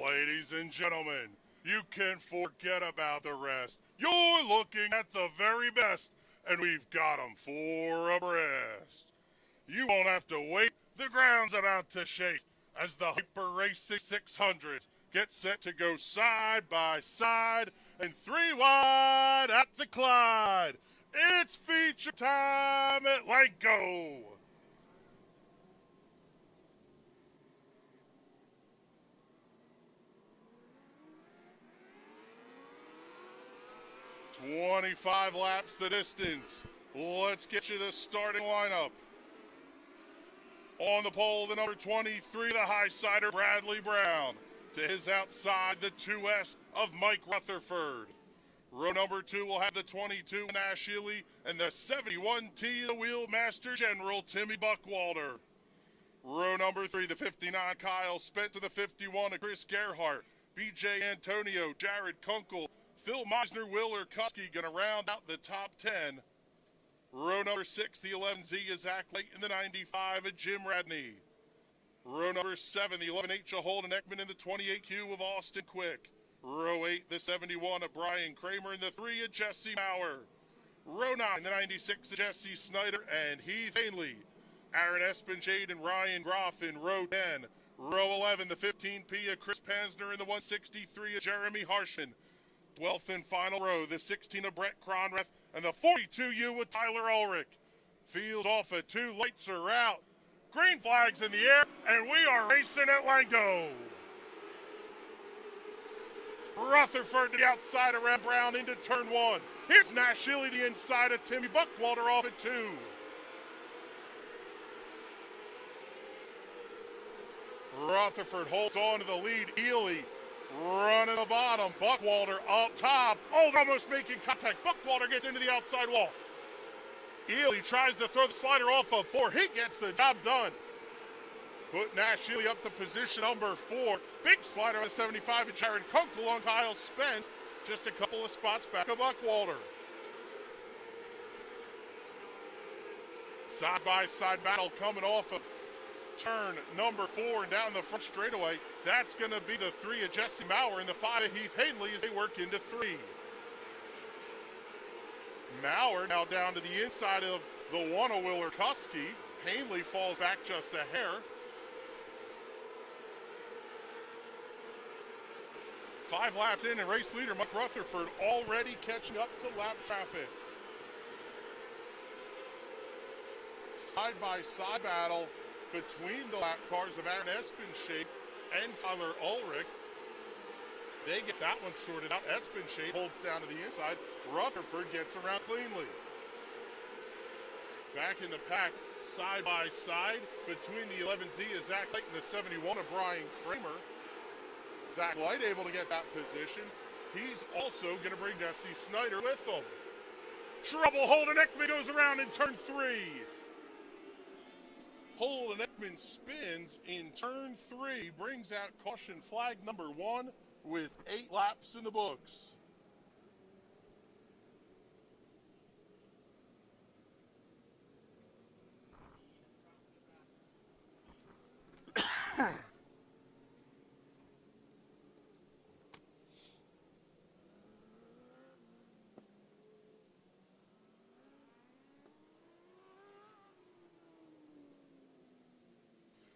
Ladies and gentlemen, you can forget about the rest. You're looking at the very best, and we've got them 4 abreast. You won't have to wait. The ground's about to shake as the Hyper Racing 600s get set to go side by side and 3 wide at the Clyde. It's feature time at Lanco. "25 laps the distance. Let's get you the starting lineup. On the pole, the number 23, the high-sider Bradley Brown. To his outside, the 2S of Mike Rutherford. Row number 2 will have the 22, Nash Ely, and the 71T, the Wheelmaster General, Timmy Buckwalder. Row number 3, the 59, Kyle Spencer, the 51, Chris Gerhart, BJ Antonio, Jared Kunkel, Phil Meisner, Willer Kusky going to round out the top 10. Row number 6, the 11Z is Zach Layton, the 95 of Jim Radney. Row number 7, the 11H of Holden Ekman, and the 28Q of Austin Quick. Row 8, the 71 of Brian Kramer, and the 3 of Jesse Maurer. Row 9, the 96 of Jesse Snyder and Heath Ainley. Aaron Espinjade and Ryan Groff in row 10. Row 11, the 15P of Chris Pansner, and the 163 of Jeremy Harshman. 12th and final row, the 16 of Brett Cronrath, and the 42U with Tyler Ulrich. Field off at 2, lights are out. Green flags in the air, and we are racing at Lanco. Rutherford to the outside around Brown into turn 1. Here's Nash Ely to the inside of Timmy Buckwalder off at 2. Rutherford holds on to the lead. Ely running the bottom. Buckwalder up top. Oh, they're almost making contact. Buckwalder gets into the outside wall. Ely tries to throw the slider off of 4. He gets the job done. Put Nash Ely up to position number 4. Big slider on the 75 of Jared Kunkel on Kyle Spence. Just a couple of spots back of Buckwalder. Side-by-side battle coming off of turn number 4 and down the front straightaway. That's going to be the 3 of Jesse Maurer and the 5 of Heath Hanley as they work into 3. Maurer now down to the inside of the 1 of Willer Kuski. Hanley falls back just a hair. 5 laps in, and race leader Mike Rutherford already catching up to lap traffic. Side-by-side battle between the lap cars of Aaron Espenshade and Tyler Ulrich. They get that one sorted out. Espenshade holds down to the inside. Rutherford gets around cleanly. Back in the pack, side-by-side between the 11Z of Zach Light and the 71 of Brian Kramer. Zach Light able to get that position. He's also going to bring Jesse Snyder with him. Trouble, Holden Ekman goes around in turn 3. Holden Ekman spins in turn 3, brings out caution flag number 1 with 8 laps in the books.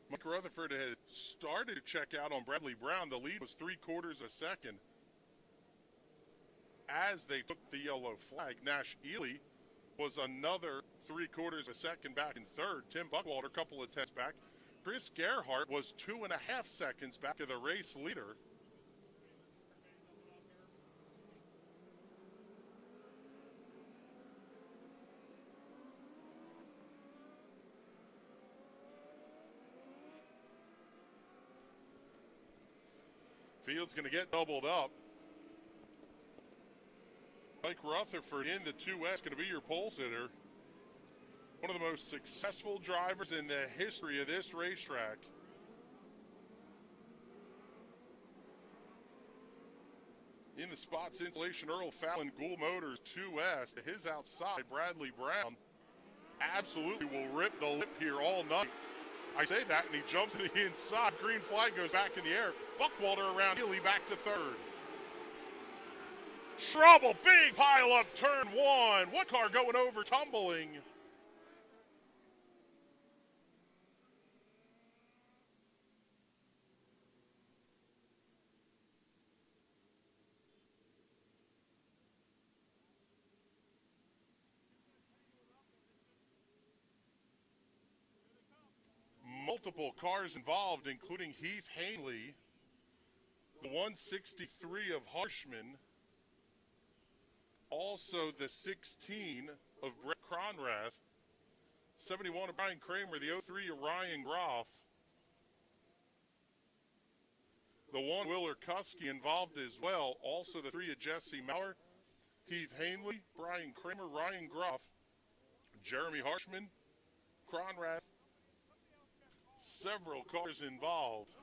Mike Rutherford had started to check out on Bradley Brown. The lead was 3/4 a second. As they took the yellow flag, Nash Ely was another 3/4 a second back in third. Tim Buckwalter, a couple of tenths back. Chris Gerhardt was 2.5 seconds back of the race leader. Field's going to get doubled up. Mike Rutherford in the 2S, going to be your pole sitter. One of the most successful drivers in the history of this racetrack. In the spots installation, Earl Fallon, Gould Motors 2S. To his outside, Bradley Brown absolutely will rip the lip here all night. I say that, and he jumps to the inside. Green flag goes back in the air. Buckwalter around Healy back to third. Trouble, big pile up, turn 1. One car going over, tumbling. Multiple cars involved, including Heath Hanley, the 163 of Harshman, also the 16 of Brett Cronrath, 71 of Brian Kramer, the 03 of Ryan Groff, the 1 Willer Kuski involved as well, also the 3 of Jesse Maurer, Heath Hanley, Brian Kramer, Ryan Groff, Jeremy Harshman, Cronrath. Several cars involved.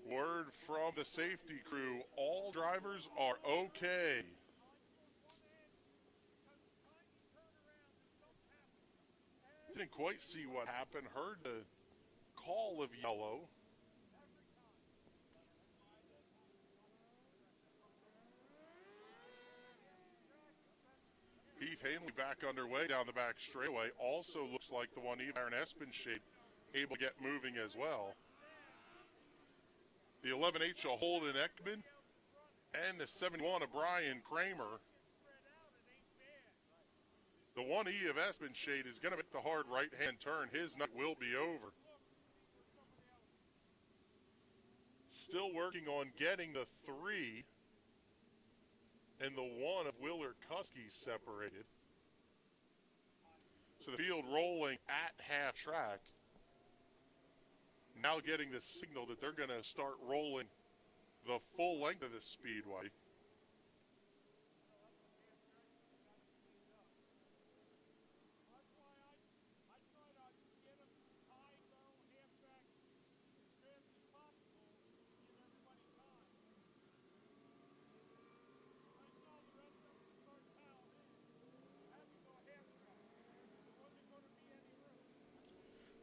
Word from the safety crew, all drivers are okay. Didn't quite see what happened, heard the call of yellow. Heath Hanley back underway down the back straightaway. Also looks like the 1 Aaron Espenshade able to get moving as well. The 11H of Holden Ekman and the 71 of Brian Kramer. The 1E of Espenshade is going to make the hard right-hand turn. His night will be over. Still working on getting the 3 and the 1 of Willer Kuski separated. So the field rolling at half track. Now getting the signal that they're going to start rolling the full length of this speedway.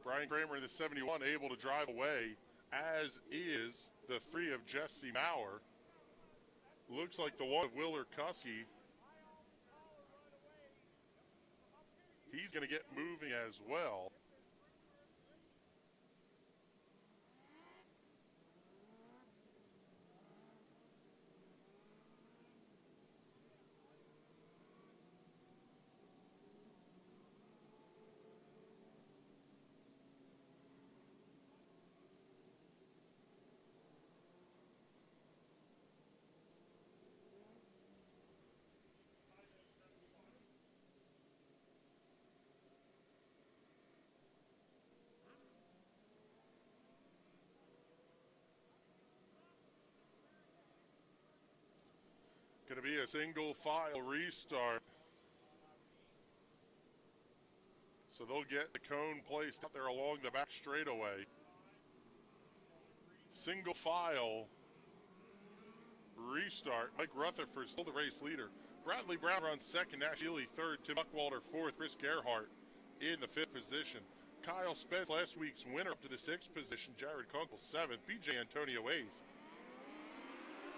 Brian Kramer in the 71 able to drive away, as is the 3 of Jesse Maurer. Looks like the 1 of Willer Kuski. He's going to get moving as well. Going to be a single file restart. So they'll get the cone placed out there along the back straightaway. Single file restart. Mike Rutherford still the race leader. Bradley Brown runs second, Nash Ely third, Tim Buckwalter fourth, Chris Gerhart in the 5th position. Kyle Spence, last week's winner, up to the 6th position. Jared Kunkel 7th, BJ Antonio 8th.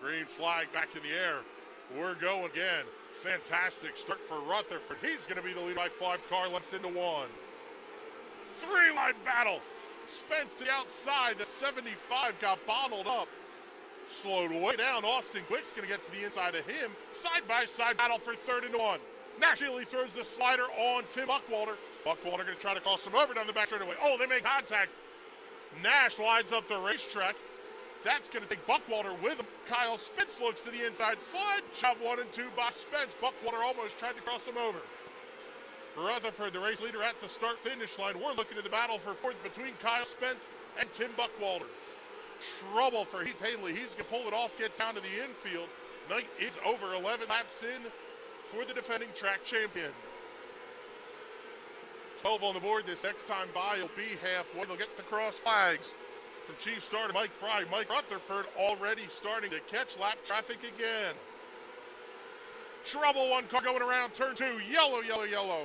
Green flag back in the air. We're going again. Fantastic start for Rutherford. He's going to be the lead by 5 car lengths into 1. 3-wide battle. Spence to the outside. The 75 got bottled up. Slowed way down. Austin Quick's going to get to the inside of him. Side-by-side battle for 3rd into 1. Nash Ely throws the slider on Tim Buckwalter. Buckwalter going to try to cross him over down the back straightaway. Oh, they make contact. Nash lines up the racetrack. That's going to take Buckwalter with him. Kyle Spence looks to the inside slide. Shot 1 and 2 by Spence. Buckwalter almost tried to cross him over. Rutherford, the race leader at the start-finish line. We're looking at the battle for 4th between Kyle Spence and Tim Buckwalter. Trouble for Heath Hanley. He's going to pull it off, get down to the infield. Knight is over 11 laps in for the defending track champion. 12 on the board. This next time by will be halfway. They'll get the cross flags from Chief Starter Mike Fry. Mike Rutherford already starting to catch lap traffic again. Trouble, 1 car going around turn 2. Yellow, yellow, yellow.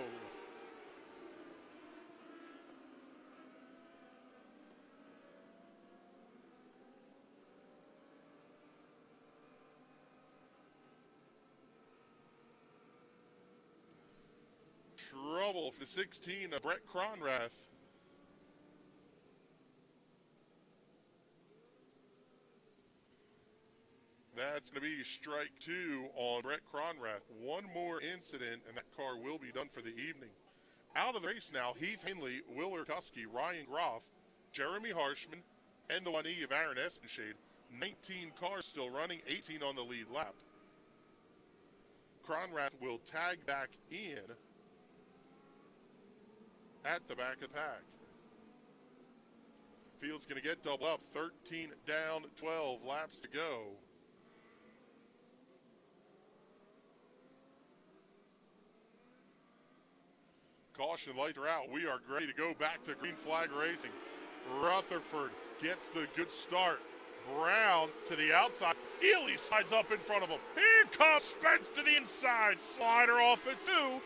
Trouble for the 16 of Brett Cronrath. That's going to be strike 2 on Brett Cronrath. 1 more incident, and that car will be done for the evening. Out of the race now, Heath Hinley, Willer Kuski, Ryan Groff, Jeremy Harshman, and the 1E of Aaron Espenshade. 19 cars still running, 18 on the lead lap. Cronrath will tag back in at the back of the pack. Field's going to get double up. 13 down, 12 laps to go. Caution lights are out. We are ready to go back to green flag racing. Rutherford gets the good start. Brown to the outside. Ely slides up in front of him. Here comes Spence to the inside. Slider off at 2.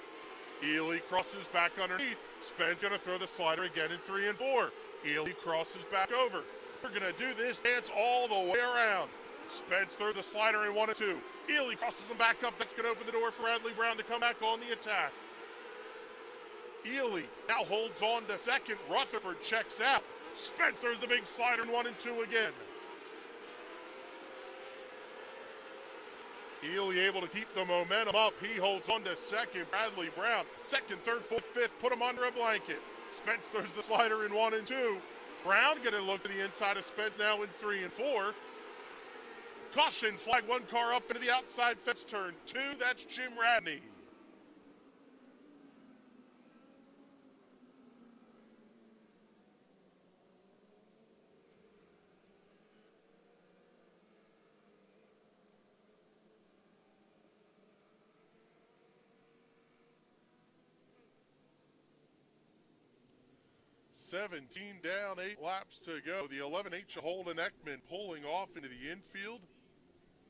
Ely crosses back underneath. Spence going to throw the slider again in 3 and 4. Ely crosses back over. We're going to do this dance all the way around. Spence throws the slider in 1 and 2. Ely crosses him back up. That's going to open the door for Bradley Brown to come back on the attack. Ely now holds on to second. Rutherford checks out. Spence throws the big slider in 1 and 2 again. Ely able to keep the momentum up. He holds on to second. Bradley Brown, second, third, fourth, fifth, put him under a blanket. Spence throws the slider in 1 and 2. Brown going to look to the inside of Spence now in 3 and 4. Caution, flag 1 car up into the outside fence turn 2. That's Jim Radney. 17 down, 8 laps to go. The 11H Holden Ekman pulling off into the infield,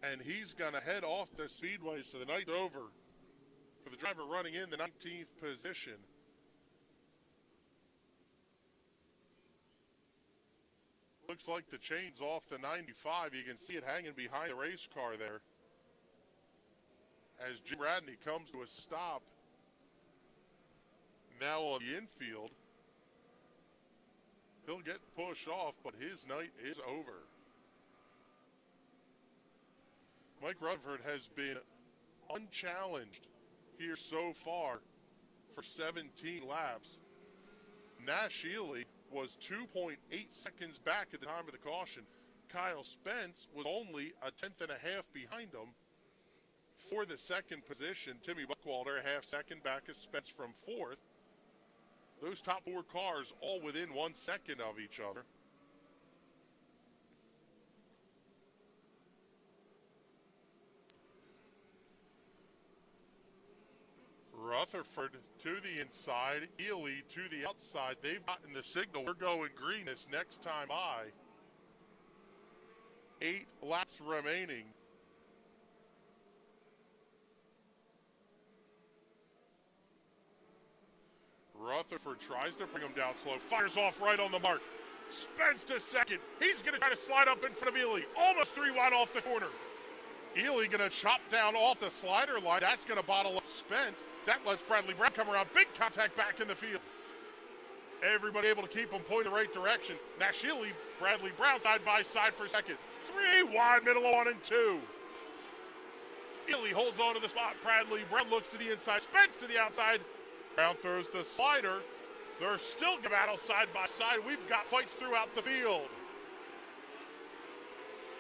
and he's going to head off the Speedway, so the night's over for the driver running in the 19th position. Looks like the chain's off the 95. You can see it hanging behind the race car there as Jim Radney comes to a stop now on the infield. He'll get pushed off, but his night is over. Mike Rutherford has been unchallenged here so far for 17 laps. Nash Ely was 2.8 seconds back at the time of the caution. Kyle Spence was only a tenth and a half behind him for the second position. Timmy Buckwalter a half second back as Spence from fourth. Those top four cars all within 1 second of each other. Rutherford to the inside, Ely to the outside. They've gotten the signal. We're going green this next time by. 8 laps remaining. Rutherford tries to bring him down slow. Fires off right on the mark. Spence to second. He's going to try to slide up in front of Ely. Almost 3 wide off the corner. Ely going to chop down off the slider line. That's going to bottle up Spence. That lets Bradley Brown come around. Big contact back in the field. Everybody able to keep him pointing the right direction. Nash Ely, Bradley Brown side by side for second. 3 wide, middle of 1 and 2. Ely holds on to the spot. Bradley Brown looks to the inside. Spence to the outside. Brown throws the slider. They're still going to battle side by side. We've got fights throughout the field.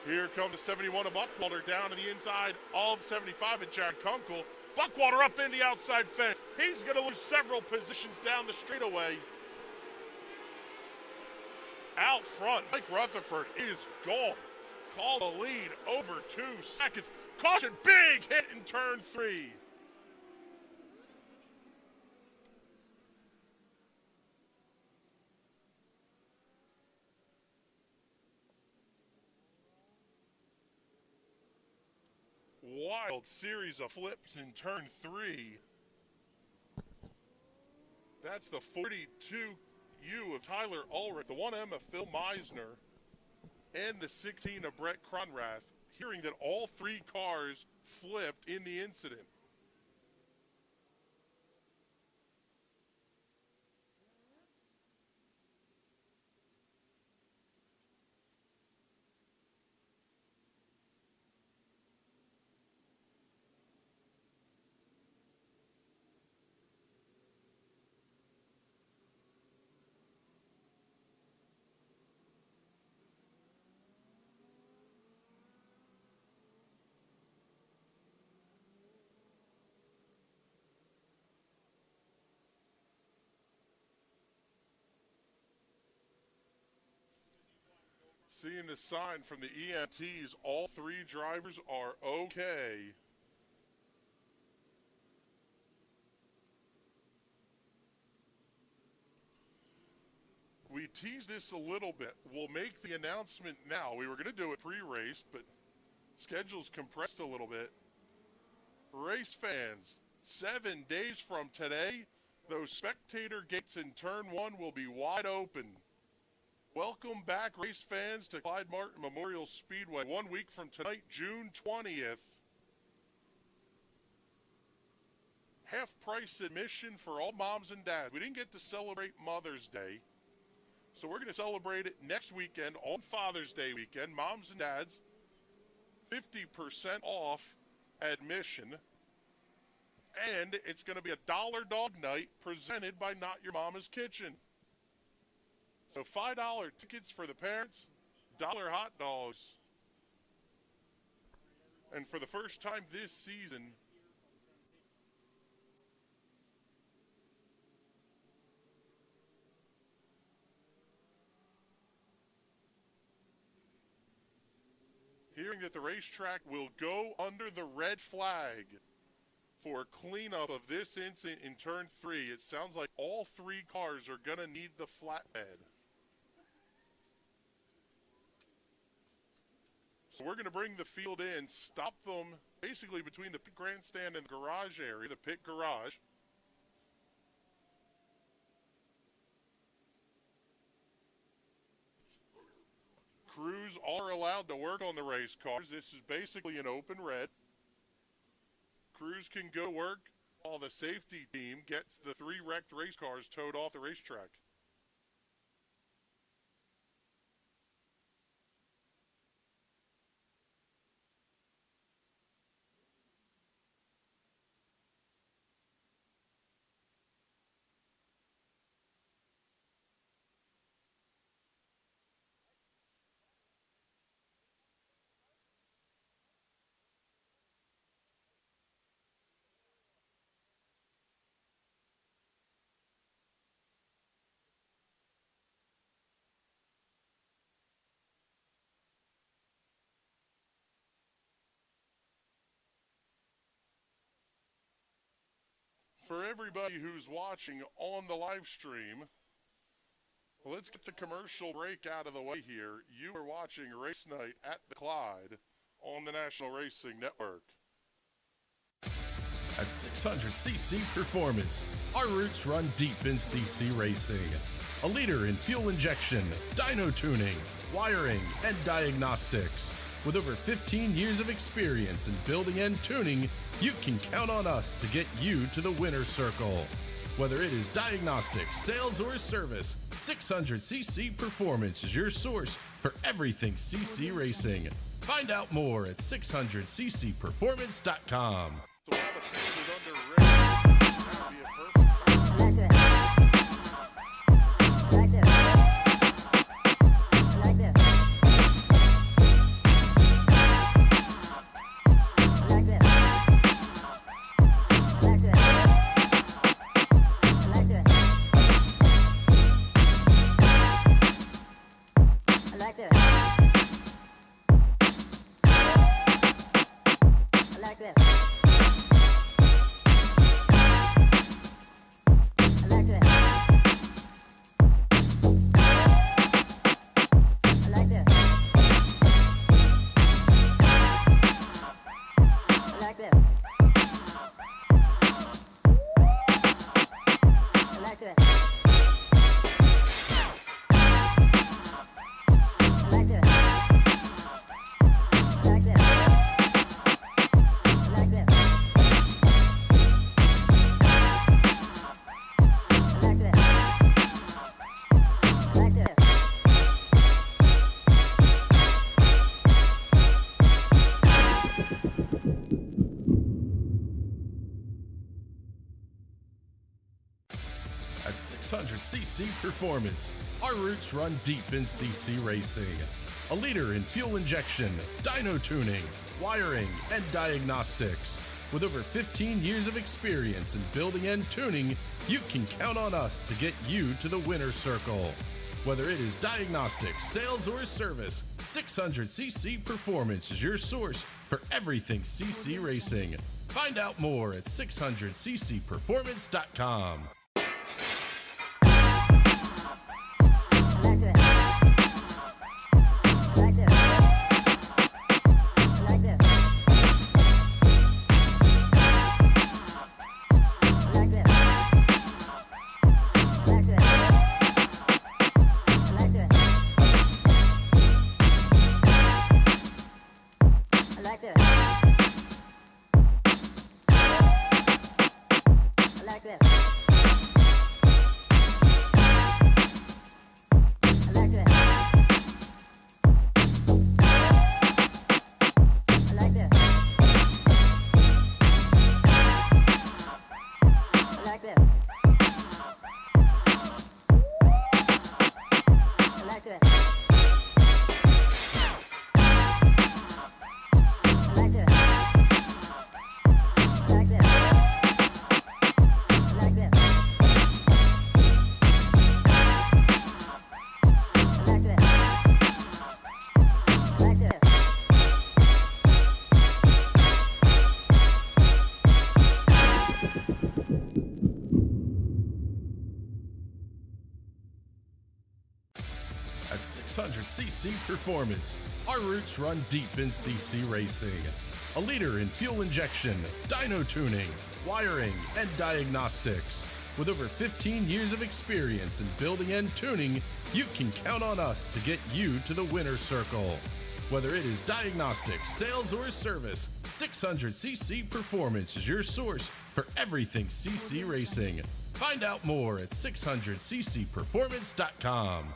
Here comes the 71 of Buckwalter down to the inside of 75 at Jared Kunkel. Buckwalter up in the outside fence. He's going to lose several positions down the straightaway. Out front, Mike Rutherford is gone. Call the lead over 2 seconds. Caution, big hit in turn 3. Wild series of flips in turn 3. That's the 42U of Tyler Ulrich, the 1M of Phil Meisner, and the 16 of Brett Cronrath, hearing that all 3 cars flipped in the incident. Seeing the sign from the EMTs, all 3 drivers are okay. We teased this a little bit. We'll make the announcement now. We were going to do it pre-race, but schedule's compressed a little bit. Race fans, 7 days from today, those spectator gates in turn 1 will be wide open. Welcome back, race fans, to Clyde Martin Memorial Speedway. 1 week from tonight, June 20th. Half-price admission for all moms and dads. We didn't get to celebrate Mother's Day, so we're going to celebrate it next weekend on Father's Day weekend. Moms and dads, 50% off admission. And it's going to be a $1 dog night presented by Not Your Mama's Kitchen. So $5 tickets for the parents, $1 hot dogs. And for the first time this season, hearing that the racetrack will go under the red flag for cleanup of this incident in turn 3. It sounds like all 3 cars are going to need the flatbed. So we're going to bring the field in, stop them basically between the pit grandstand and the garage area, the pit garage. Crews are allowed to work on the race cars. This is basically an open red. Crews can go to work while the safety team gets the 3 wrecked race cars towed off the racetrack. For everybody who's watching on the live stream, let's get the commercial break out of the way here. You are watching Race Night at the Clyde on the National Racing Network. At 600cc Performance, our roots run deep in CC racing. A leader in fuel injection, dyno tuning, wiring, and diagnostics. With over 15 years of experience in building and tuning, you can count on us to get you to the winner's circle. Whether it is diagnostics, sales, or service, 600cc Performance is your source for everything CC racing. Find out more at 600ccperformance.com. So while the field is under race, that would be a perfect time. At 600cc Performance, our roots run deep in CC racing. A leader in fuel injection, dyno tuning, wiring, and diagnostics. With over 15 years of experience in building and tuning, you can count on us to get you to the winner's circle. Whether it is diagnostics, sales, or service, 600cc Performance is your source for everything CC racing. Find out more at 600ccperformance.com. Like this. 600cc performance. Our roots run deep in CC racing. A leader in fuel injection, dyno tuning, wiring, and diagnostics. With over 15 years of experience in building and tuning, you can count on us to get you to the winner's circle. Whether it is diagnostics, sales, or service, 600cc Performance is your source for everything CC racing. Find out more at 600ccperformance.com.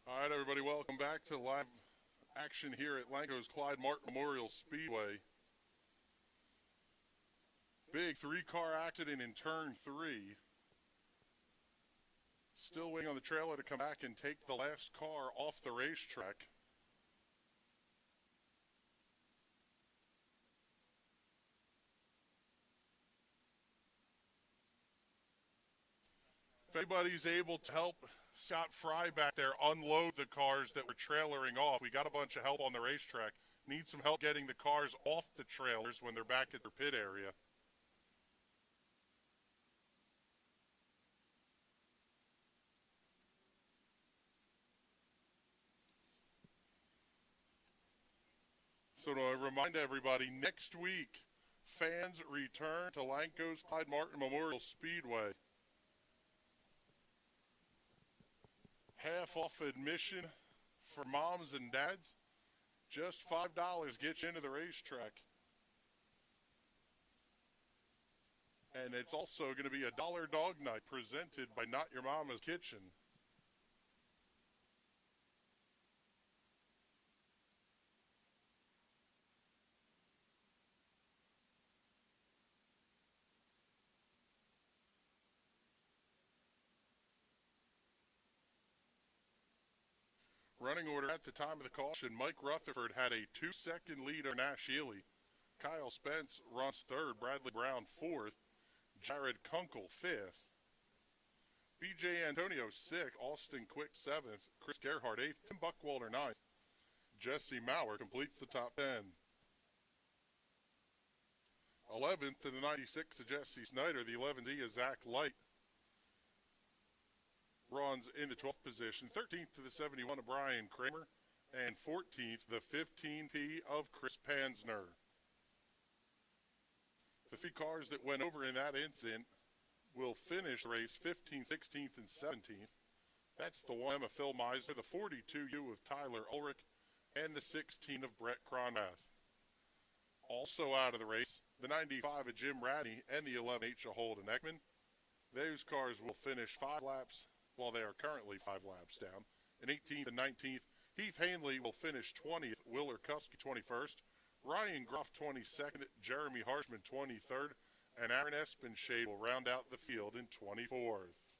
All right, everybody, welcome back to live action here at Lanco's Clyde Martin Memorial Speedway. Big three-car accident in turn 3. Still waiting on the trailer to come back and take the last car off the racetrack. If anybody's able to help Scott Fry back there unload the cars that were trailering off, we got a bunch of help on the racetrack. Need some help getting the cars off the trailers when they're back at their pit area. So to remind everybody, next week, fans return to Lanco's Clyde Martin Memorial Speedway. Half off admission for moms and dads. Just $5 gets you into the racetrack. And it's also going to be a dollar dog night presented by Not Your Mama's Kitchen. Running order at the time of the caution, Mike Rutherford had a 2-second lead over Nash Ely. Kyle Spence runs 3rd, Bradley Brown 4th, Jared Kunkel 5th. BJ Antonio 6th, Austin Quick 7th, Chris Gerhardt 8th, Tim Buckwalter 9th. Jesse Maurer completes the top 10. 11th to the 96 of Jesse Snyder, the 11Z is Zach Light. Runs into 12th position, 13th to the 71 of Brian Kramer, and 14th, the 15P of Chris Pansner. The 3 cars that went over in that incident will finish the race 15th, 16th, and 17th. That's the 1M of Phil Meisner, the 42U of Tyler Ulrich, and the 16 of Brett Cronrath. Also out of the race, the 95 of Jim Radney and the 11H of Holden Ekman. Those cars will finish 5 laps while they are currently 5 laps down. In 18th and 19th, Heath Hanley will finish 20th, Willer Kuski 21st, Ryan Groff 22nd, Jeremy Harshman 23rd, and Aaron Espenshade will round out the field in 24th.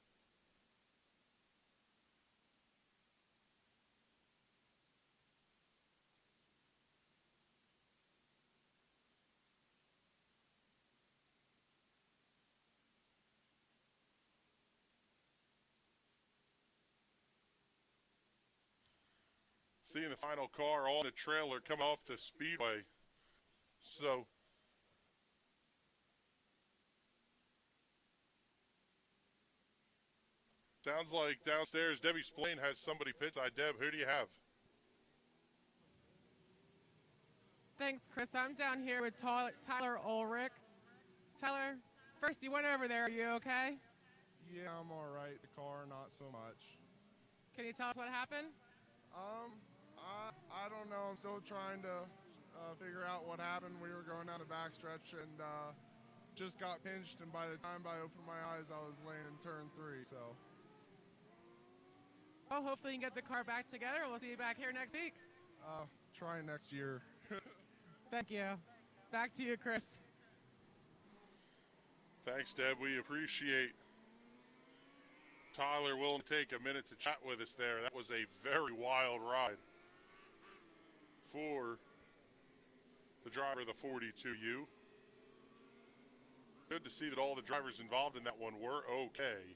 Seeing the final car on the trailer come off the Speedway. So, sounds like downstairs Debbie Splain has somebody pitside. Deb, who do you have? Thanks, Chris. I'm down here with Tyler Ulrich. Tyler, first you went over there. Are you okay? Yeah, I'm all right. The car, not so much. Can you tell us what happened? I don't know. I'm still trying to figure out what happened. We were going down the backstretch and just got pinched, and by the time I opened my eyes, I was laying in turn 3, so. Well, hopefully you can get the car back together. We'll see you back here next week. Try next year. Thank you. Back to you, Chris. Thanks, Deb. We appreciate Tyler willing to take a minute to chat with us there. That was a very wild ride for the driver of the 42U. Good to see that all the drivers involved in that one were okay.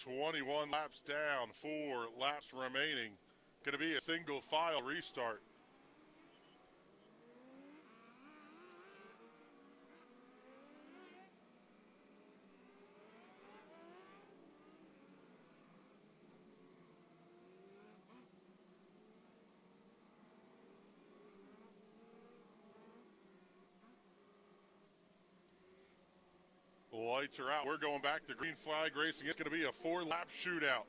.21 laps down, 4 laps remaining. Going to be a single file restart. Lights are out. We're going back to green flag racing. It's going to be a 4-lap shootout.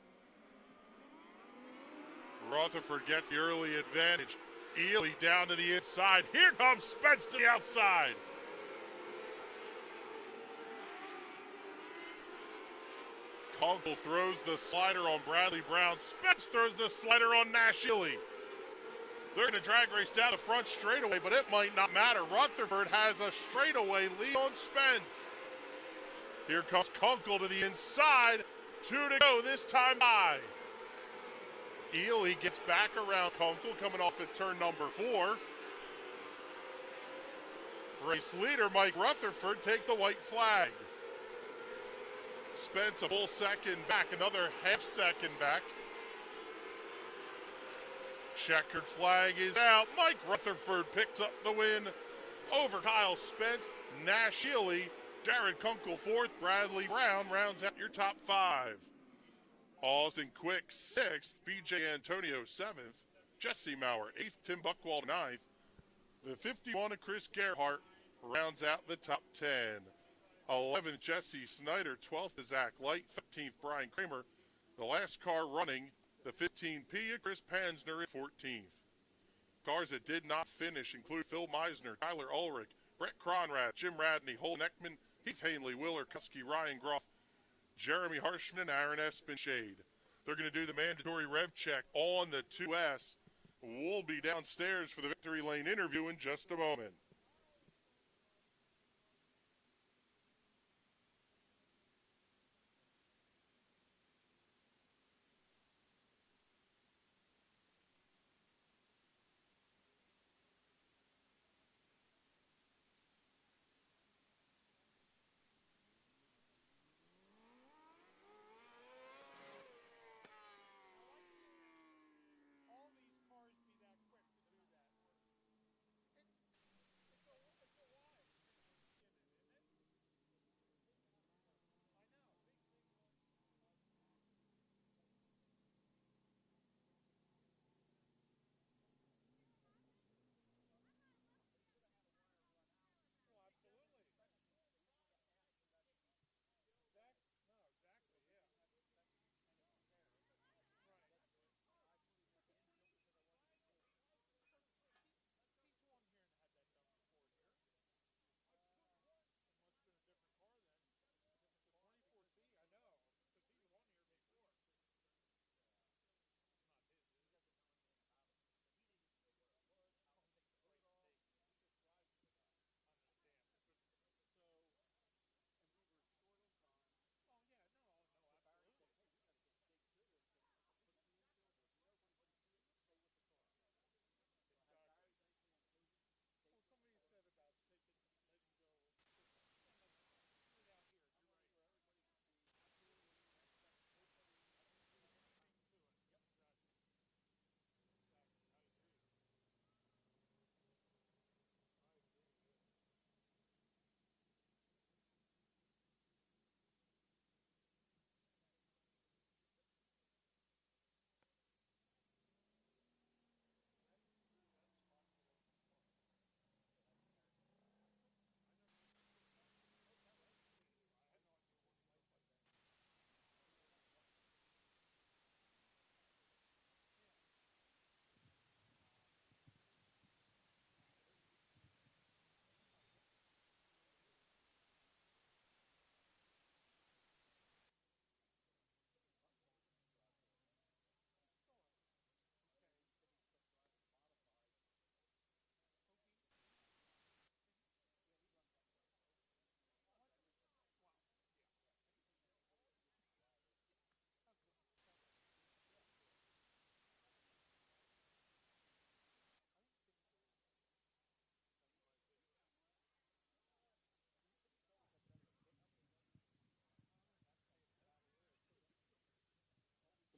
Rutherford gets the early advantage. Ely down to the inside. Here comes Spence to the outside. Kunkel throws the slider on Bradley Brown. Spence throws the slider on Nash Ely. They're going to drag race down the front straightaway, but it might not matter. Rutherford has a straightaway lead on Spence. Here comes Kunkel to the inside. 2 to go, this time by. Ely gets back around Kunkel coming off at turn number 4. Race leader Mike Rutherford takes the white flag. Spence a full second back, another half second back. Checkered flag is out. Mike Rutherford picks up the win over Kyle Spence. Nash Ely, Jared Kunkel 4th, Bradley Brown rounds out your top 5. Austin Quick 6th, BJ Antonio 7th, Jesse Maurer 8th, Tim Buckwald 9th. The 51 of Chris Gerhart rounds out the top 10. 11th, Jesse Snyder, 12th, Zach Light, 13th, Brian Kramer. The last car running, the 15P of Chris Pansner in 14th. Cars that did not finish include Phil Meisner, Tyler Ulrich, Brett Cronrath, Jim Radney, Holden Ekman, Heath Hanley, Willer Kusky, Ryan Groff, Jeremy Harshman, and Aaron Espenshade. They're going to do the mandatory rev check on the 2S. We'll be downstairs for the victory lane interview in just a moment.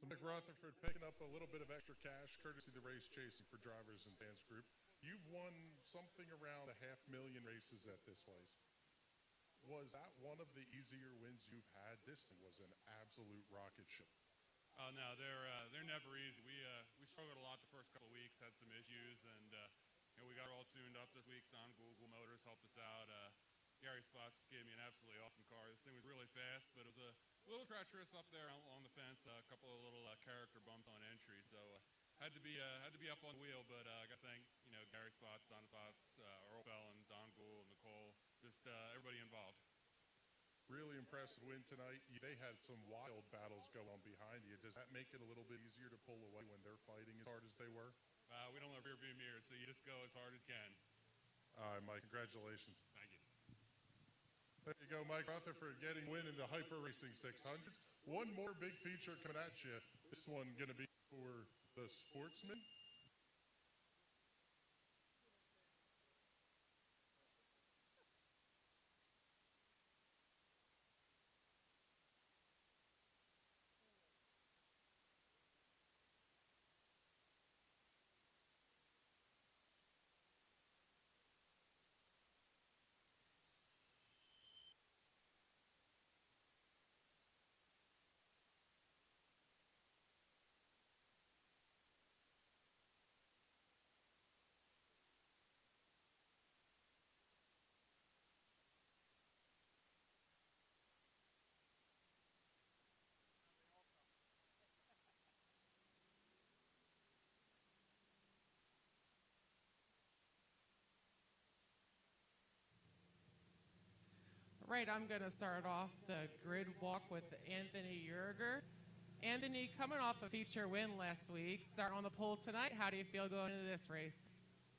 So Nick Rutherford picking up a little bit of extra cash, courtesy of the Race Chasing for Drivers and Fans group. You've won something around 500,000 races at this place. Was that one of the easier wins you've had? This thing was an absolute rocket ship. Oh no, they're never easy. We struggled a lot the first couple of weeks, had some issues, and we got all tuned up this week. Don Google Motors helped us out. Gary Spots gave me an absolutely awesome car. This thing was really fast, but it was a little treacherous up there on the fence. A couple of little character bumps on entry, so had to be up on the wheel. But I got to thank Gary Spots, Don Spots, Earl Fellon, Don Gould, Nicole, just everybody involved. Really impressive win tonight. They had some wild battles go on behind you. Does that make it a little bit easier to pull away when they're fighting as hard as they were? We don't have rear view mirrors, so you just go as hard as you can. Mike, congratulations. Thank you. There you go, Mike Rutherford getting win in the Hyper Racing 600s. One more big feature coming at you. This one going to be for the Sportsman. Right, I'm going to start off the grid walk with Anthony Yerger. Anthony, coming off a feature win last week, starting on the pole tonight, how do you feel going into this race?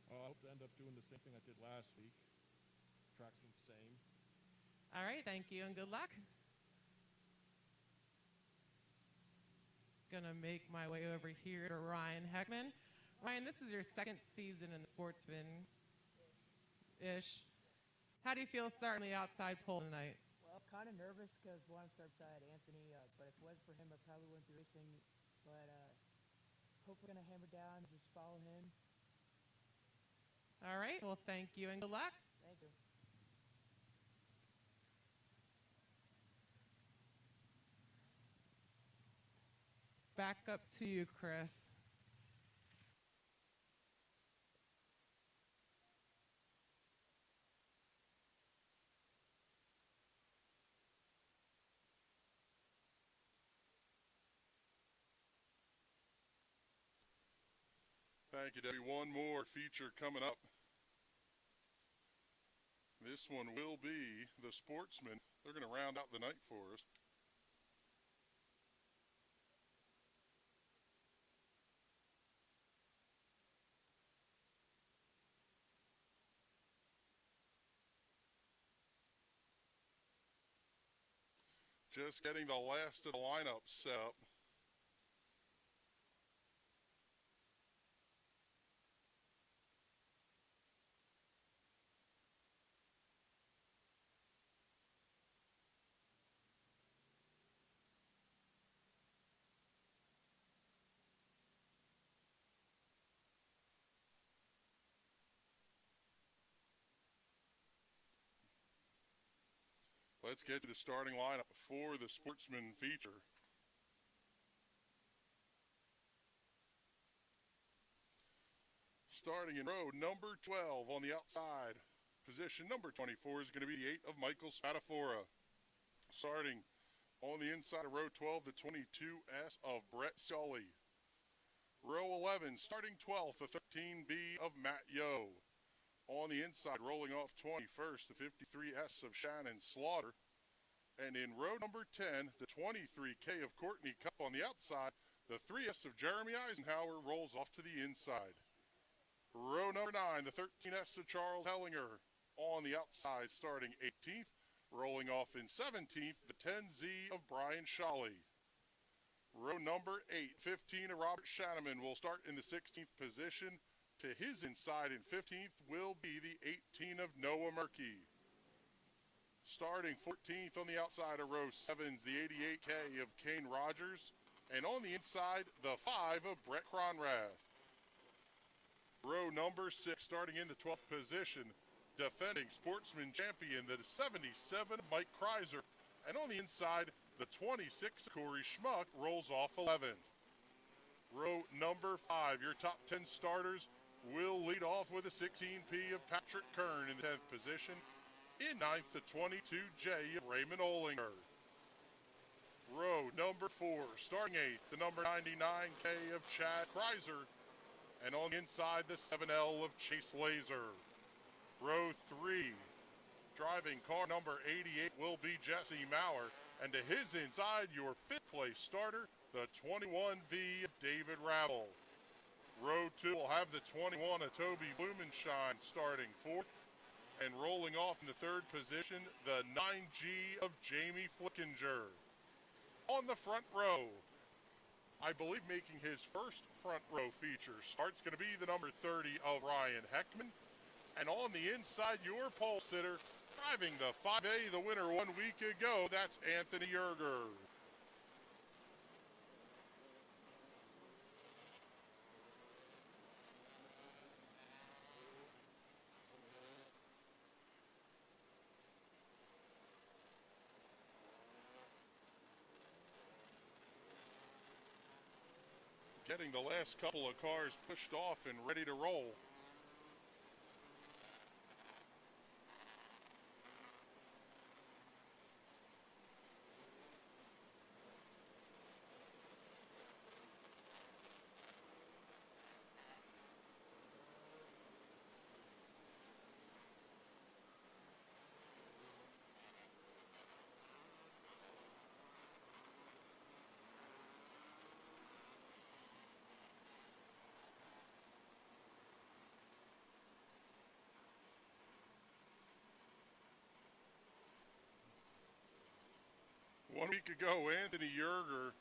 I hope to end up doing the same thing I did last week. Track's the same. All right, thank you and good luck. Gonna make my way over here to Ryan Heckman. Ryan, this is your second season in Sportsman-ish. How do you feel starting the outside pole tonight? Well, kind of nervous because one starts side Anthony, but if it wasn't for him, I probably wouldn't be racing. But hope we're gonna hammer down, just follow him. All right, well, thank you and good luck. Thank you. Back up to you, Chris. Thank you, Debbie. One more feature coming up. This one will be the Sportsman. They're going to round out the night for us. Just getting the last of the lineup set up. Let's get to the starting lineup for the Sportsman feature. Starting in row number 12 on the outside. Position number 24 is going to be the 8 of Michael Spadafora. Starting on the inside of row 12, the 22S of Brett Scully. Row 11, starting 12th, the 13B of Matt Yo. On the inside, rolling off 21st, the 53S of Shannon Slaughter. And in row number 10, the 23K of Courtney Cup on the outside, the 3S of Jeremy Eisenhower rolls off to the inside. Row number 9, the 13S of Charles Hellinger on the outside, starting 18th, rolling off in 17th, the 10Z of Brian Shawley. Row number 8, 15 of Robert Shanneman will start in the 16th position. To his inside in 15th will be the 18 of Noah Murkey. Starting 14th on the outside of row 7's the 88K of Kane Rogers. And on the inside, the 5 of Brett Cronrath. Row number 6, starting in the 12th position, defending Sportsman champion, the 77 of Mike Kreiser. And on the inside, the 26 Corey Schmuck rolls off 11th. Row number 5, your top 10 starters will lead off with a 16P of Patrick Kern in the 10th position. In 9th, the 22J of Raymond Olinger. Row number 4, starting 8th, the number 99K of Chad Kreiser. And on the inside, the 7L of Chase Laser. Row 3, driving car number 88 will be Jesse Maurer. And to his inside, your 5th place starter, the 21V of David Rabel. Row 2 will have the 21 of Toby Blumenshine starting 4th. And rolling off in the 3rd position, the 9G of Jamie Flickinger. On the front row, I believe making his first front row feature start's going to be the number 30 of Ryan Heckman. And on the inside, your pole sitter, driving the 5A, the winner 1 week ago, that's Anthony Yerger. Getting the last couple of cars pushed off and ready to roll. 1 week ago, Anthony Yerger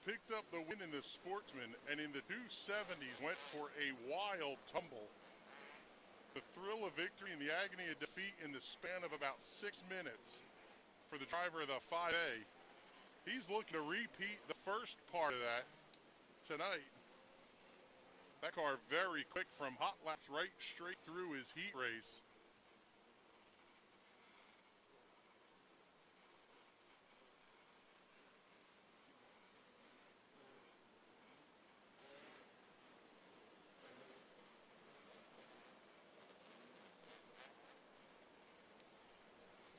picked up the win in the Sportsman, and in the 270s went for a wild tumble. The thrill of victory and the agony of defeat in the span of about 6 minutes for the driver of the 5A. He's looking to repeat the first part of that tonight. That car very quick from hot laps right straight through his heat race.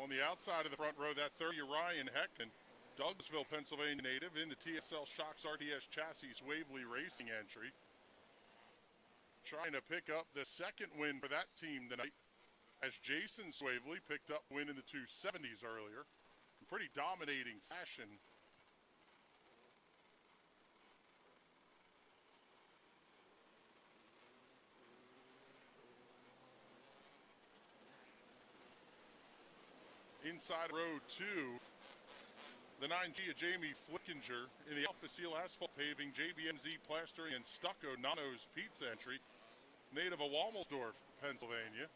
On the outside of the front row, that 30 Ryan Heckman, Douglasville, Pennsylvania native, in the TSL Shocks RTS Chassis Waverly Racing entry. Trying to pick up the second win for that team tonight, as Jason Swavely picked up win in the 270s earlier in pretty dominating fashion. Inside row 2, the 9G of Jamie Flickinger in the Alpha Seal Asphalt Paving, JBMZ Plastering and Stucco Nano's Pizza entry, native of Walmelsdorf, Pennsylvania.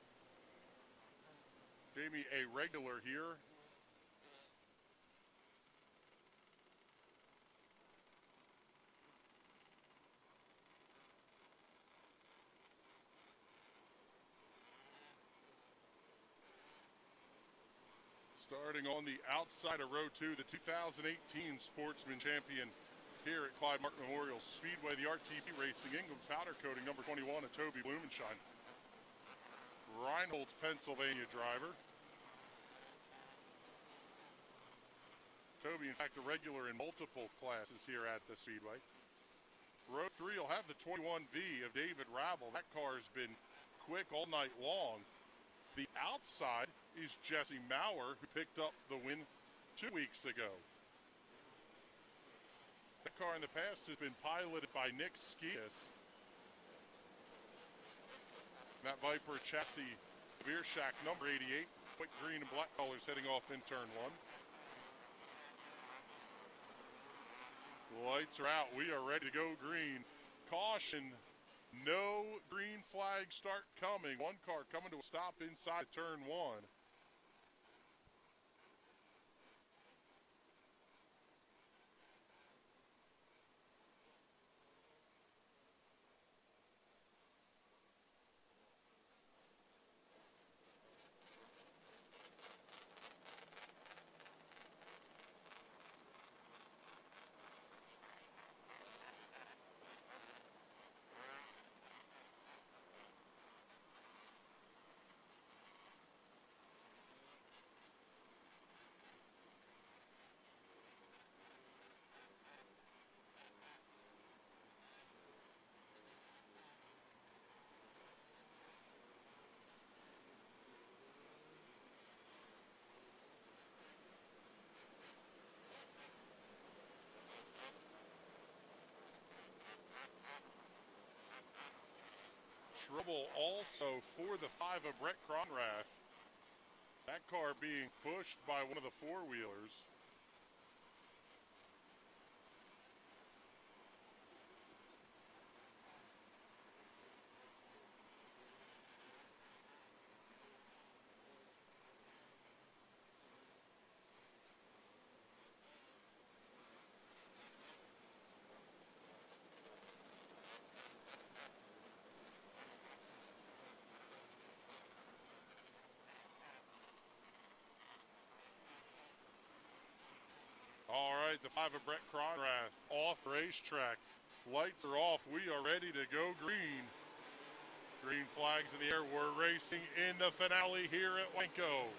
Jamie, a regular here. Starting on the outside of row 2, the 2018 Sportsman champion here at Clyde Martin Memorial Speedway, the RTP Racing Ingham's powder coating number 21 of Toby Blumenshine. Reinhold's Pennsylvania driver. Toby, in fact, a regular in multiple classes here at the Speedway. Row 3 will have the 21V of David Ravel. That car has been quick all night long. The outside is Jesse Maurer, who picked up the win 2 weeks ago. That car in the past has been piloted by Nick Skias. That Viper chassis, Beer Shack number 88, quick green and black colors heading off in turn 1. Lights are out. We are ready to go green. Caution. No green flag start coming. One car coming to a stop inside turn 1. Trouble also for the 5 of Brett Cronrath. That car being pushed by one of the four-wheelers. All right, the 5 of Brett Cronrath off the racetrack. Lights are off. We are ready to go green. Green flags in the air. We're racing in the finale here at Wanko.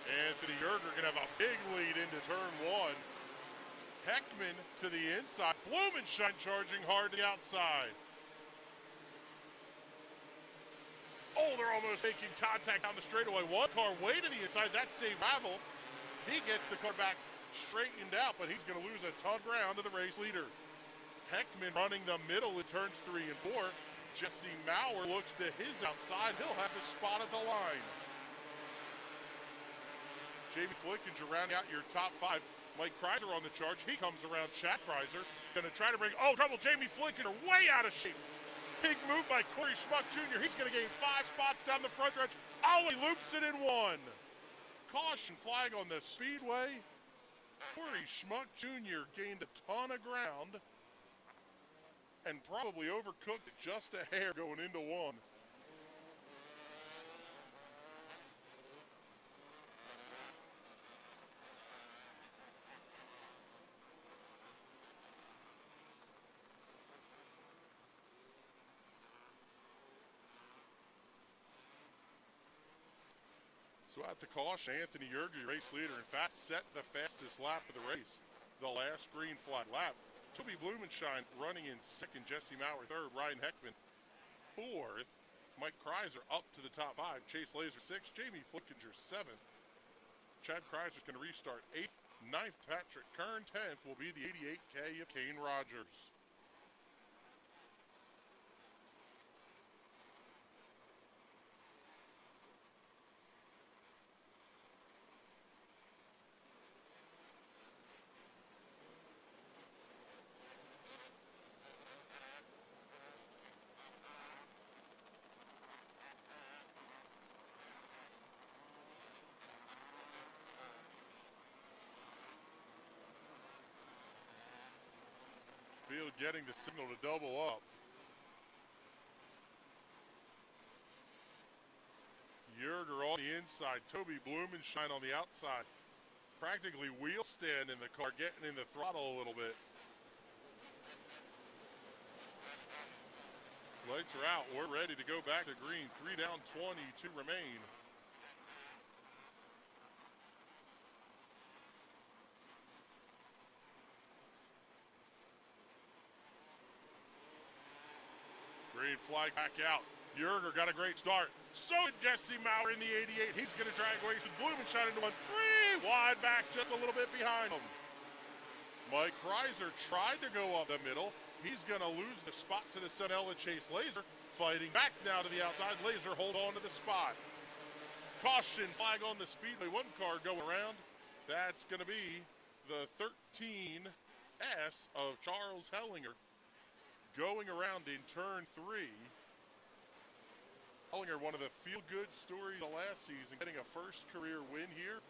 Anthony Yerger going to have a big lead into turn 1. Heckman to the inside. Blumenshine charging hard to the outside. Oh, they're almost making contact down the straightaway. One car way to the inside. That's Dave Ravel. He gets the car back straightened out, but he's going to lose a ton of ground to the race leader. Heckman running the middle in turns 3 and 4. Jesse Maurer looks to his outside. He'll have the spot at the line. Jamie Flickinger rounding out your top 5. Mike Kreiser on the charge. He comes around. Chad Kreiser going to try to bring, trouble. Jamie Flickinger way out of shape. Big move by Corey Schmuck Jr. He's going to gain 5 spots down the front stretch. He loops it in 1. Caution flag on the Speedway. Corey Schmuck Jr. gained a ton of ground and probably overcooked it just a hair going into 1. So at the caution, Anthony Yerger, race leader, in fact, set the fastest lap of the race, the last green flag lap. Toby Blumenshine running in 2nd, Jesse Maurer 3rd, Ryan Heckman 4th, Mike Kreiser up to the top 5, Chase Laser 6th, Jamie Flickinger 7th. Chad Kreiser's going to restart 8th, 9th, Patrick Kern 10th will be the 88K of Kane Rogers. Field getting the signal to double up. Yerger on the inside, Toby Blumenshine on the outside. Practically wheel stand in the car, getting in the throttle a little bit. Lights are out, we're ready to go back to green. 3 down, 20 to remain. Green flag back out. Yerger got a great start. So did Jesse Maurer in the 88. He's going to drag away some Blumenshine into 1. 3 wide back, just a little bit behind him. Mike Kreiser tried to go up the middle. He's going to lose the spot to the Sonella Chase Laser. Fighting back now to the outside. Laser hold on to the spot. Caution flag on the Speedway. 1 car going around. That's going to be the 13S of Charles Hellinger. Going around in turn 3. Hellinger, one of the feel-good stories of last season, getting a first career win here.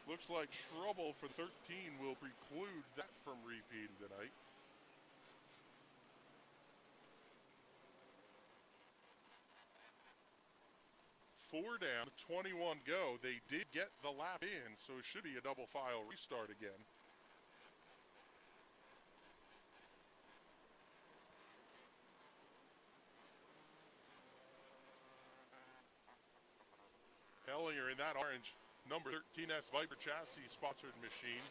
Looks like trouble for 13 will preclude that from repeating tonight. Four down, 21 go. They did get the lap in, so it should be a double file restart again. Hellinger in that orange number 13S Viper chassis sponsored machine,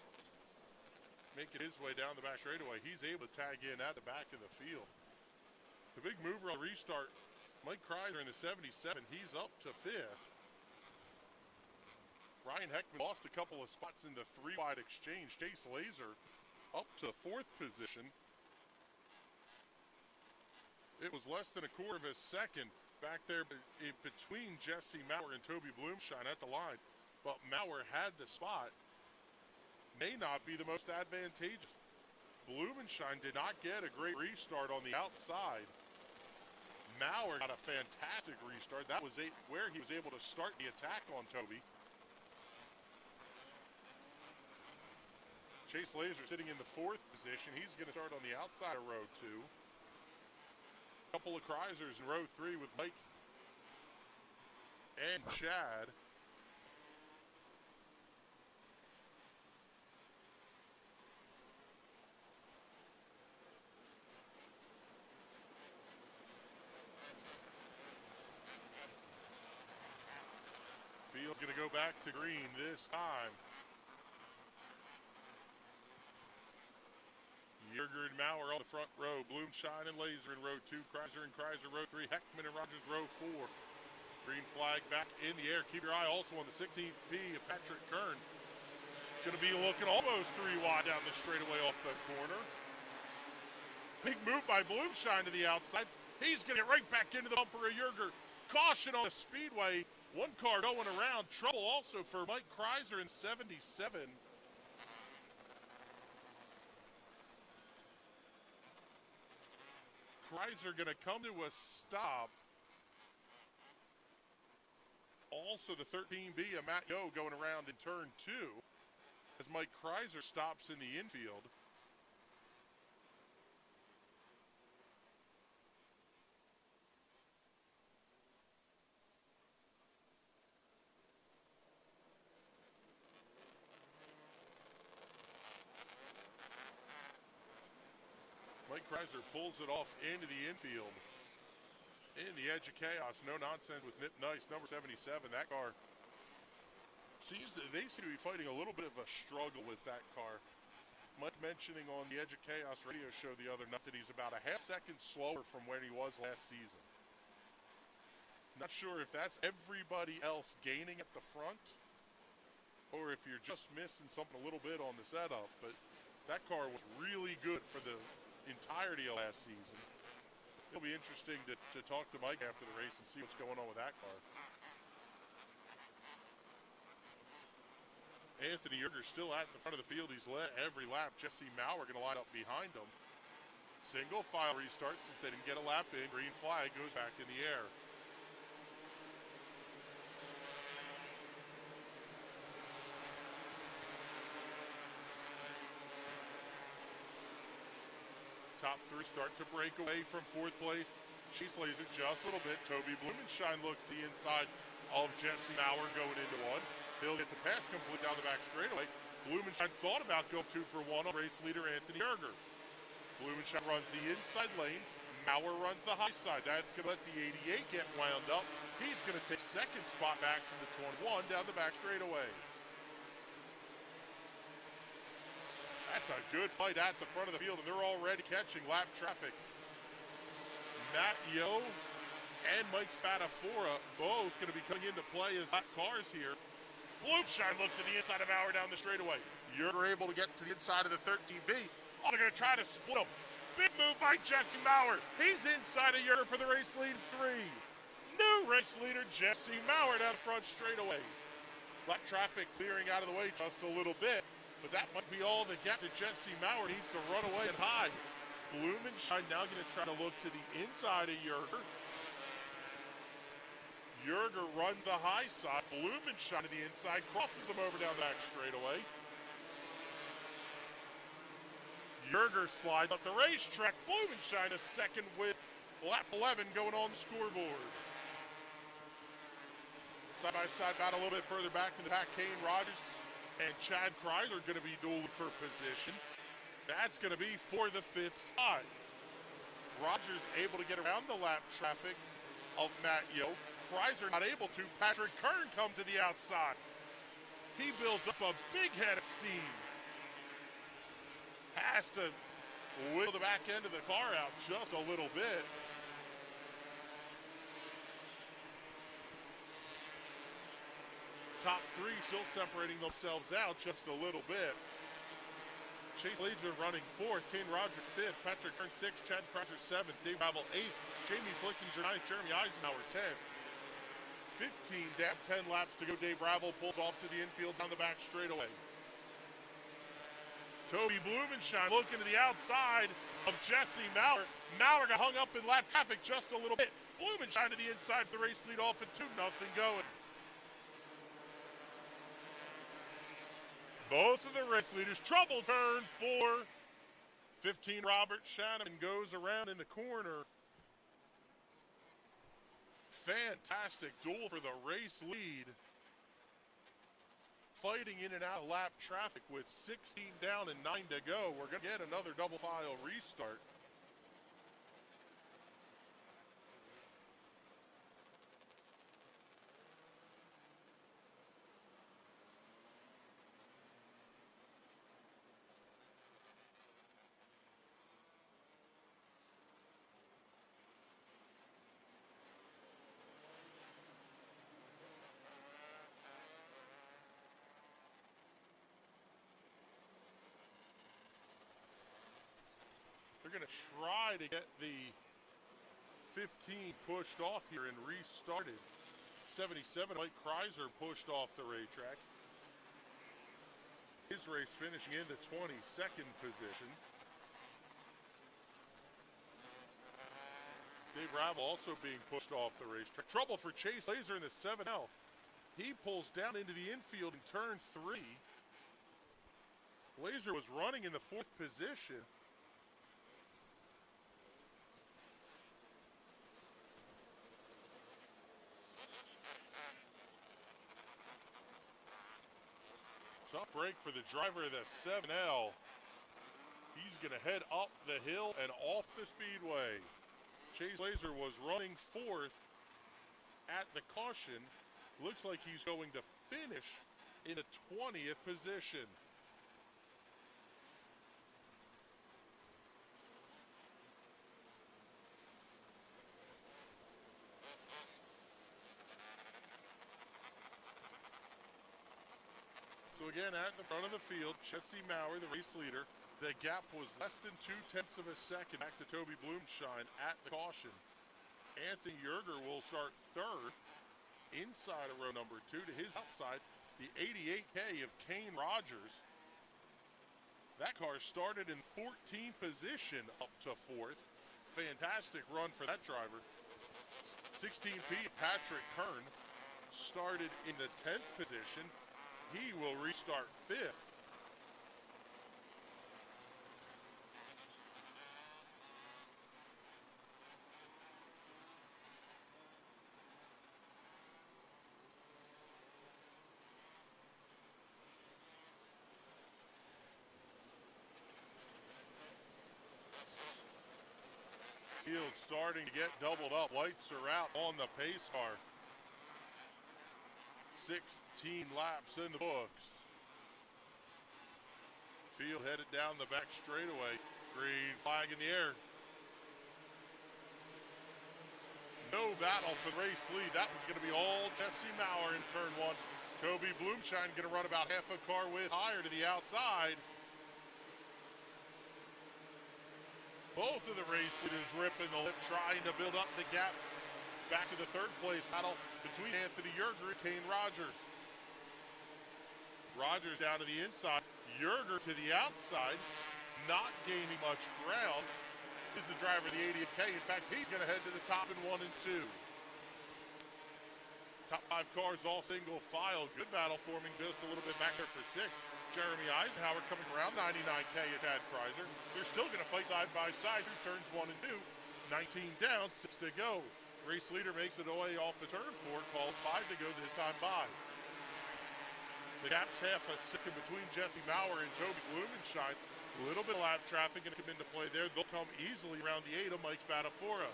making his way down the back straightaway. He's able to tag in at the back of the field. The big mover on the restart, Mike Kreiser in the 77, he's up to 5th. Ryan Heckman lost a couple of spots in the 3 wide exchange. Chase Laser up to 4th position. It was less than a quarter of a second back there between Jesse Maurer and Toby Blumenshine at the line. But Maurer had the spot. May not be the most advantageous. Blumenshine did not get a great restart on the outside. Maurer got a fantastic restart. That was where he was able to start the attack on Toby. Chase Laser sitting in the 4th position. He's going to start on the outside of row 2. Couple of Kreisers in row 3 with Mike and Chad. Field's going to go back to green this time. Yerger and Maurer on the front row. Blumenshine and Laser in row 2. Kreiser and Kreiser row 3. Heckman and Rogers row 4. Green flag back in the air. Keep your eye also on the 16th P of Patrick Kern. Going to be looking almost 3 wide down the straightaway off the corner. Big move by Blumenshine to the outside. He's going to get right back into the bumper of Yerger. Caution on the Speedway. One car going around. Trouble also for Mike Kreiser in 77. Kreiser going to come to a stop. Also the 13B of Matt Yo going around in turn 2 as Mike Kreiser stops in the infield. Mike Kreiser pulls it off into the infield. In the edge of chaos, no nonsense with Nip Nice, number 77. That car seems that they seem to be fighting a little bit of a struggle with that car. Mike mentioning on the Edge of Chaos radio show the other night that he's about a half second slower from where he was last season. Not sure if that's everybody else gaining at the front or if you're just missing something a little bit on the setup, but that car was really good for the entirety of last season. It'll be interesting to talk to Mike after the race and see what's going on with that car. Anthony Yerger still at the front of the field. He's led every lap. Jesse Maurer going to line up behind him. Single file restart since they didn't get a lap in. Green flag goes back in the air. Top 3 start to break away from 4th place. She slays it just a little bit. Toby Blumenshine looks to the inside of Jesse Maurer going into 1. He'll get the pass complete down the back straightaway. Blumenshine thought about going 2 for 1 on race leader Anthony Yerger. Blumenshine runs the inside lane. Maurer runs the high side. That's going to let the 88 get wound up. He's going to take 2nd spot back from the 21 down the back straightaway. That's a good fight at the front of the field, and they're already catching lap traffic. Matt Yo and Mike Spadafora both going to be coming into play as lap cars here. Blumenshine look to the inside of Maurer down the straightaway. You're able to get to the inside of the 13B. Oh, they're going to try to split them. Big move by Jesse Maurer. He's inside of Yerger for the race lead 3. New race leader Jesse Maurer down front straightaway. Lap traffic clearing out of the way just a little bit. But that might be all the gap that Jesse Maurer needs to run away and hide. Blumenshine now going to try to look to the inside of Yerger. Yerger runs the high side. Blumenshine to the inside, crosses him over down the back straightaway. Yerger slides up the racetrack. Blumenshine a second with lap 11 going on the scoreboard. Side-by-side battle a little bit further back to the back. Kane Rogers and Chad Kreiser are going to be dueling for position. That's going to be for the 5th spot. Rogers able to get around the lap traffic of Matt Yo. Kreiser not able to. Patrick Kern come to the outside. He builds up a big head of steam. Has to wheel the back end of the car out just a little bit. Top 3 still separating themselves out just a little bit. Chase Legion running 4th, Kane Rogers 5th, Patrick Kern 6th, Chad Kreiser 7th, Dave Ravel 8th, Jamie Flickinger 9th, Jeremy Eisenhower 10th. 15 down, 10 laps to go. Dave Ravel pulls off to the infield down the back straightaway. Toby Blumenshine looking to the outside of Jesse Maurer. Maurer got hung up in lap traffic just a little bit. Blumenshine to the inside for the race lead off at 2-0 going. Both of the race leaders. Trouble turn for 15. Robert Shannon goes around in the corner. Fantastic duel for the race lead. Fighting in and out of lap traffic with 16 down and 9 to go. We're going to get another double file restart. They're going to try to get the 15 pushed off here and restarted. 77, Mike Kreiser pushed off the racetrack. His race finishing in the 22nd position. Dave Ravel also being pushed off the racetrack. Trouble for Chase Laser in the 7L. He pulls down into the infield in turn 3. Laser was running in the 4th position. Tough break for the driver of the 7L. He's going to head up the hill and off the speedway. Chase Laser was running 4th at the caution. Looks like he's going to finish in the 20th position. So again, at the front of the field, Jesse Maurer, the race leader. The gap was less than 0.2 of a second back to Toby Blumshine at the caution. Anthony Yerger will start 3rd inside of row number 2. To his outside, the 88K of Kane Rogers. That car started in 14th position up to 4th. Fantastic run for that driver. 16P Patrick Kern started in the 10th position. He will restart 5th. Field starting to get doubled up. Lights are out on the pace car. 16 laps in the books. Field headed down the back straightaway. Green flag in the air. No battle for the race lead. That was going to be all Jesse Maurer in turn 1. Toby Blumshine going to run about half a car width higher to the outside. Both of the race leaders ripping the lip, trying to build up the gap back to the 3rd place battle between Anthony Yerger and Kane Rogers. Rogers down to the inside, Yerger to the outside, not gaining much ground. Is the driver of the 80K. In fact, he's going to head to the top in 1 and 2. Top 5 cars all single file. Good battle forming just a little bit back there for 6th. Jeremy Eisenhower coming around 99K at Chad Kreiser. They're still going to fight side by side through turns 1 and 2. 19 down, 6 to go. Race leader makes it away off the turn 4, called 5 to go this time by. The gap's half a second between Jesse Maurer and Toby Blumenschein. A little bit of lap traffic going to come into play there. They'll come easily around the 8 of Mike Spadafora.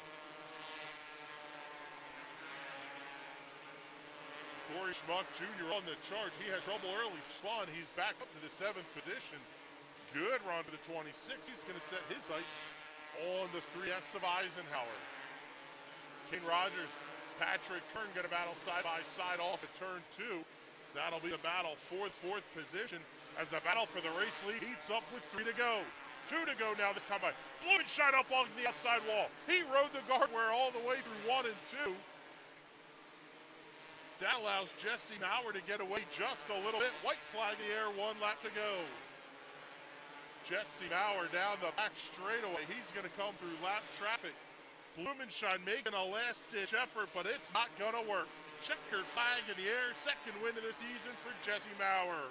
Corey Schmuck Jr. on the charge. He had trouble early, spun. He's back up to the 7th position. Good run to the 26. He's going to set his sights on the 3S of Eisenhower. King Rogers, Patrick Kern going to battle side by side off at turn 2. That'll be the battle for the 4th position as the battle for the race lead heats up with 3 to go. 2 to go now this time by Blumenschein up along the outside wall. He rode the guardrail all the way through 1 and 2. That allows Jesse Maurer to get away just a little bit. White flag in the air, 1 lap to go. Jesse Maurer down the back straightaway. He's going to come through lap traffic. Blumenschein making a last-ditch effort, but it's not going to work. Checkered flag in the air, 2nd win of the season for Jesse Maurer.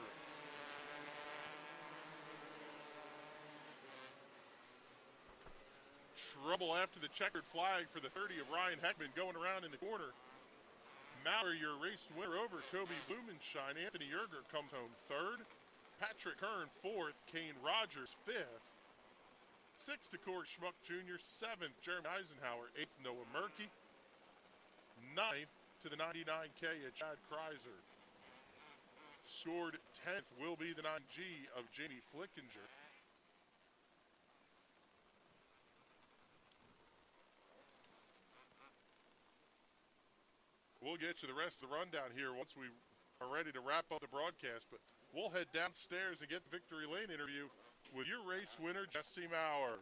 Trouble after the checkered flag for the 30 of Ryan Heckman going around in the corner. Maurer, your race winner over Toby Blumenschein. Anthony Yerger comes home 3rd. Patrick Kern 4th. Kane Rogers 5th. 6th to Corey Schmuck Jr. 7th, Jeremy Eisenhower. 8th, Noah Murkey. 9th to the 99K at Chad Kreiser. Scored 10th will be the 9G of Jamie Flickinger. We'll get you the rest of the rundown here once we are ready to wrap up the broadcast, but we'll head downstairs and get the Victory Lane interview with your race winner, Jesse Maurer.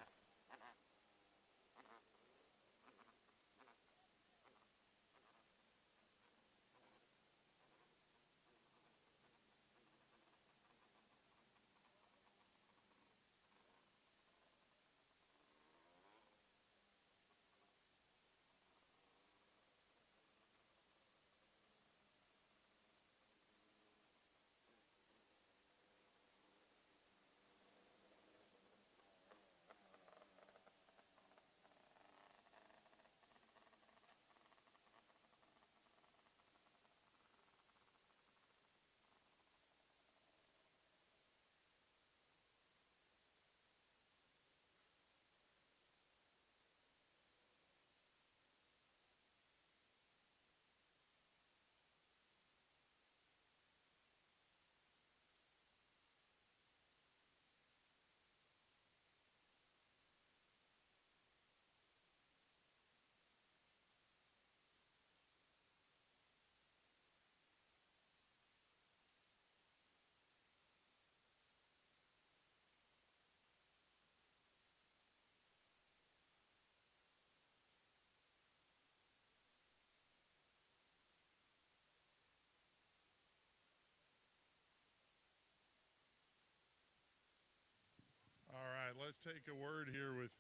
take a word here with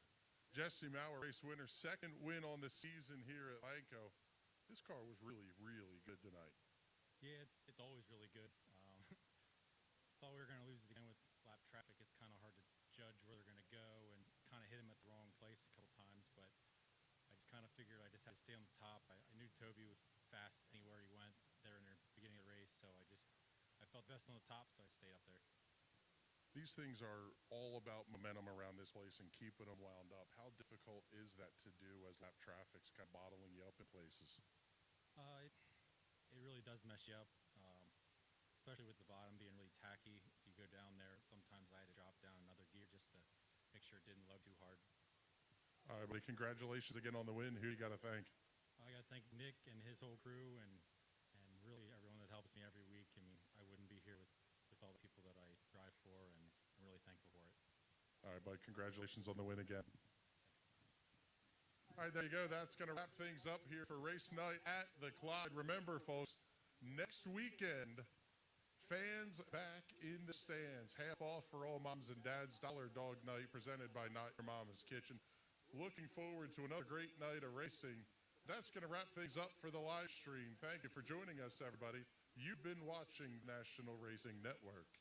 Jesse Mauer, race winner, second win on the season here at Lanco. This car was really, really good tonight. Yeah, it's always really good. Thought we were going to lose it again with lap traffic. It's kind of hard to judge where they're going to go and kind of hit him at the wrong place a couple times, but I just kind of figured I just had to stay on the top. I knew Toby was fast anywhere he went there in the beginning of the race, so I felt best on the top, so I stayed up there. These things are all about momentum around this place and keeping them wound up. How difficult is that to do as that traffic's kind of bottling you up in places? It really does mess you up, especially with the bottom being really tacky. If you go down there, sometimes I had to drop down another gear just to make sure it didn't load too hard. All right, buddy, congratulations again on the win. Who you got to thank? I got to thank Nick and his whole crew and really everyone that helps me every week. I mean, I wouldn't be here with all the people that I drive for, and I'm really thankful for it. All right, buddy, congratulations on the win again. All right, there you go. That's going to wrap things up here for race night at the Clyde. Remember, folks, next weekend, fans back in the stands. Half off for all moms and dads. Dollar Dog Night presented by Not Your Mama's Kitchen. Looking forward to another great night of racing. That's going to wrap things up for the live stream. Thank you for joining us, everybody. You've been watching National Racing Network.